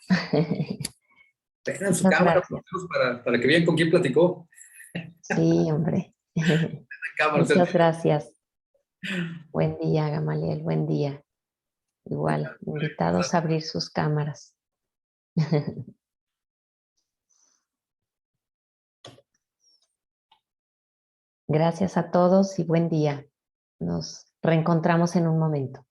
Tengan su cámara para que vean con quién platicó. Sí, hombre. Muchas gracias. Buen día, Gamaliel, buen día. Igual, invitados a abrir sus cámaras. Gracias a todos y buen día. Nos reencontramos en un momento.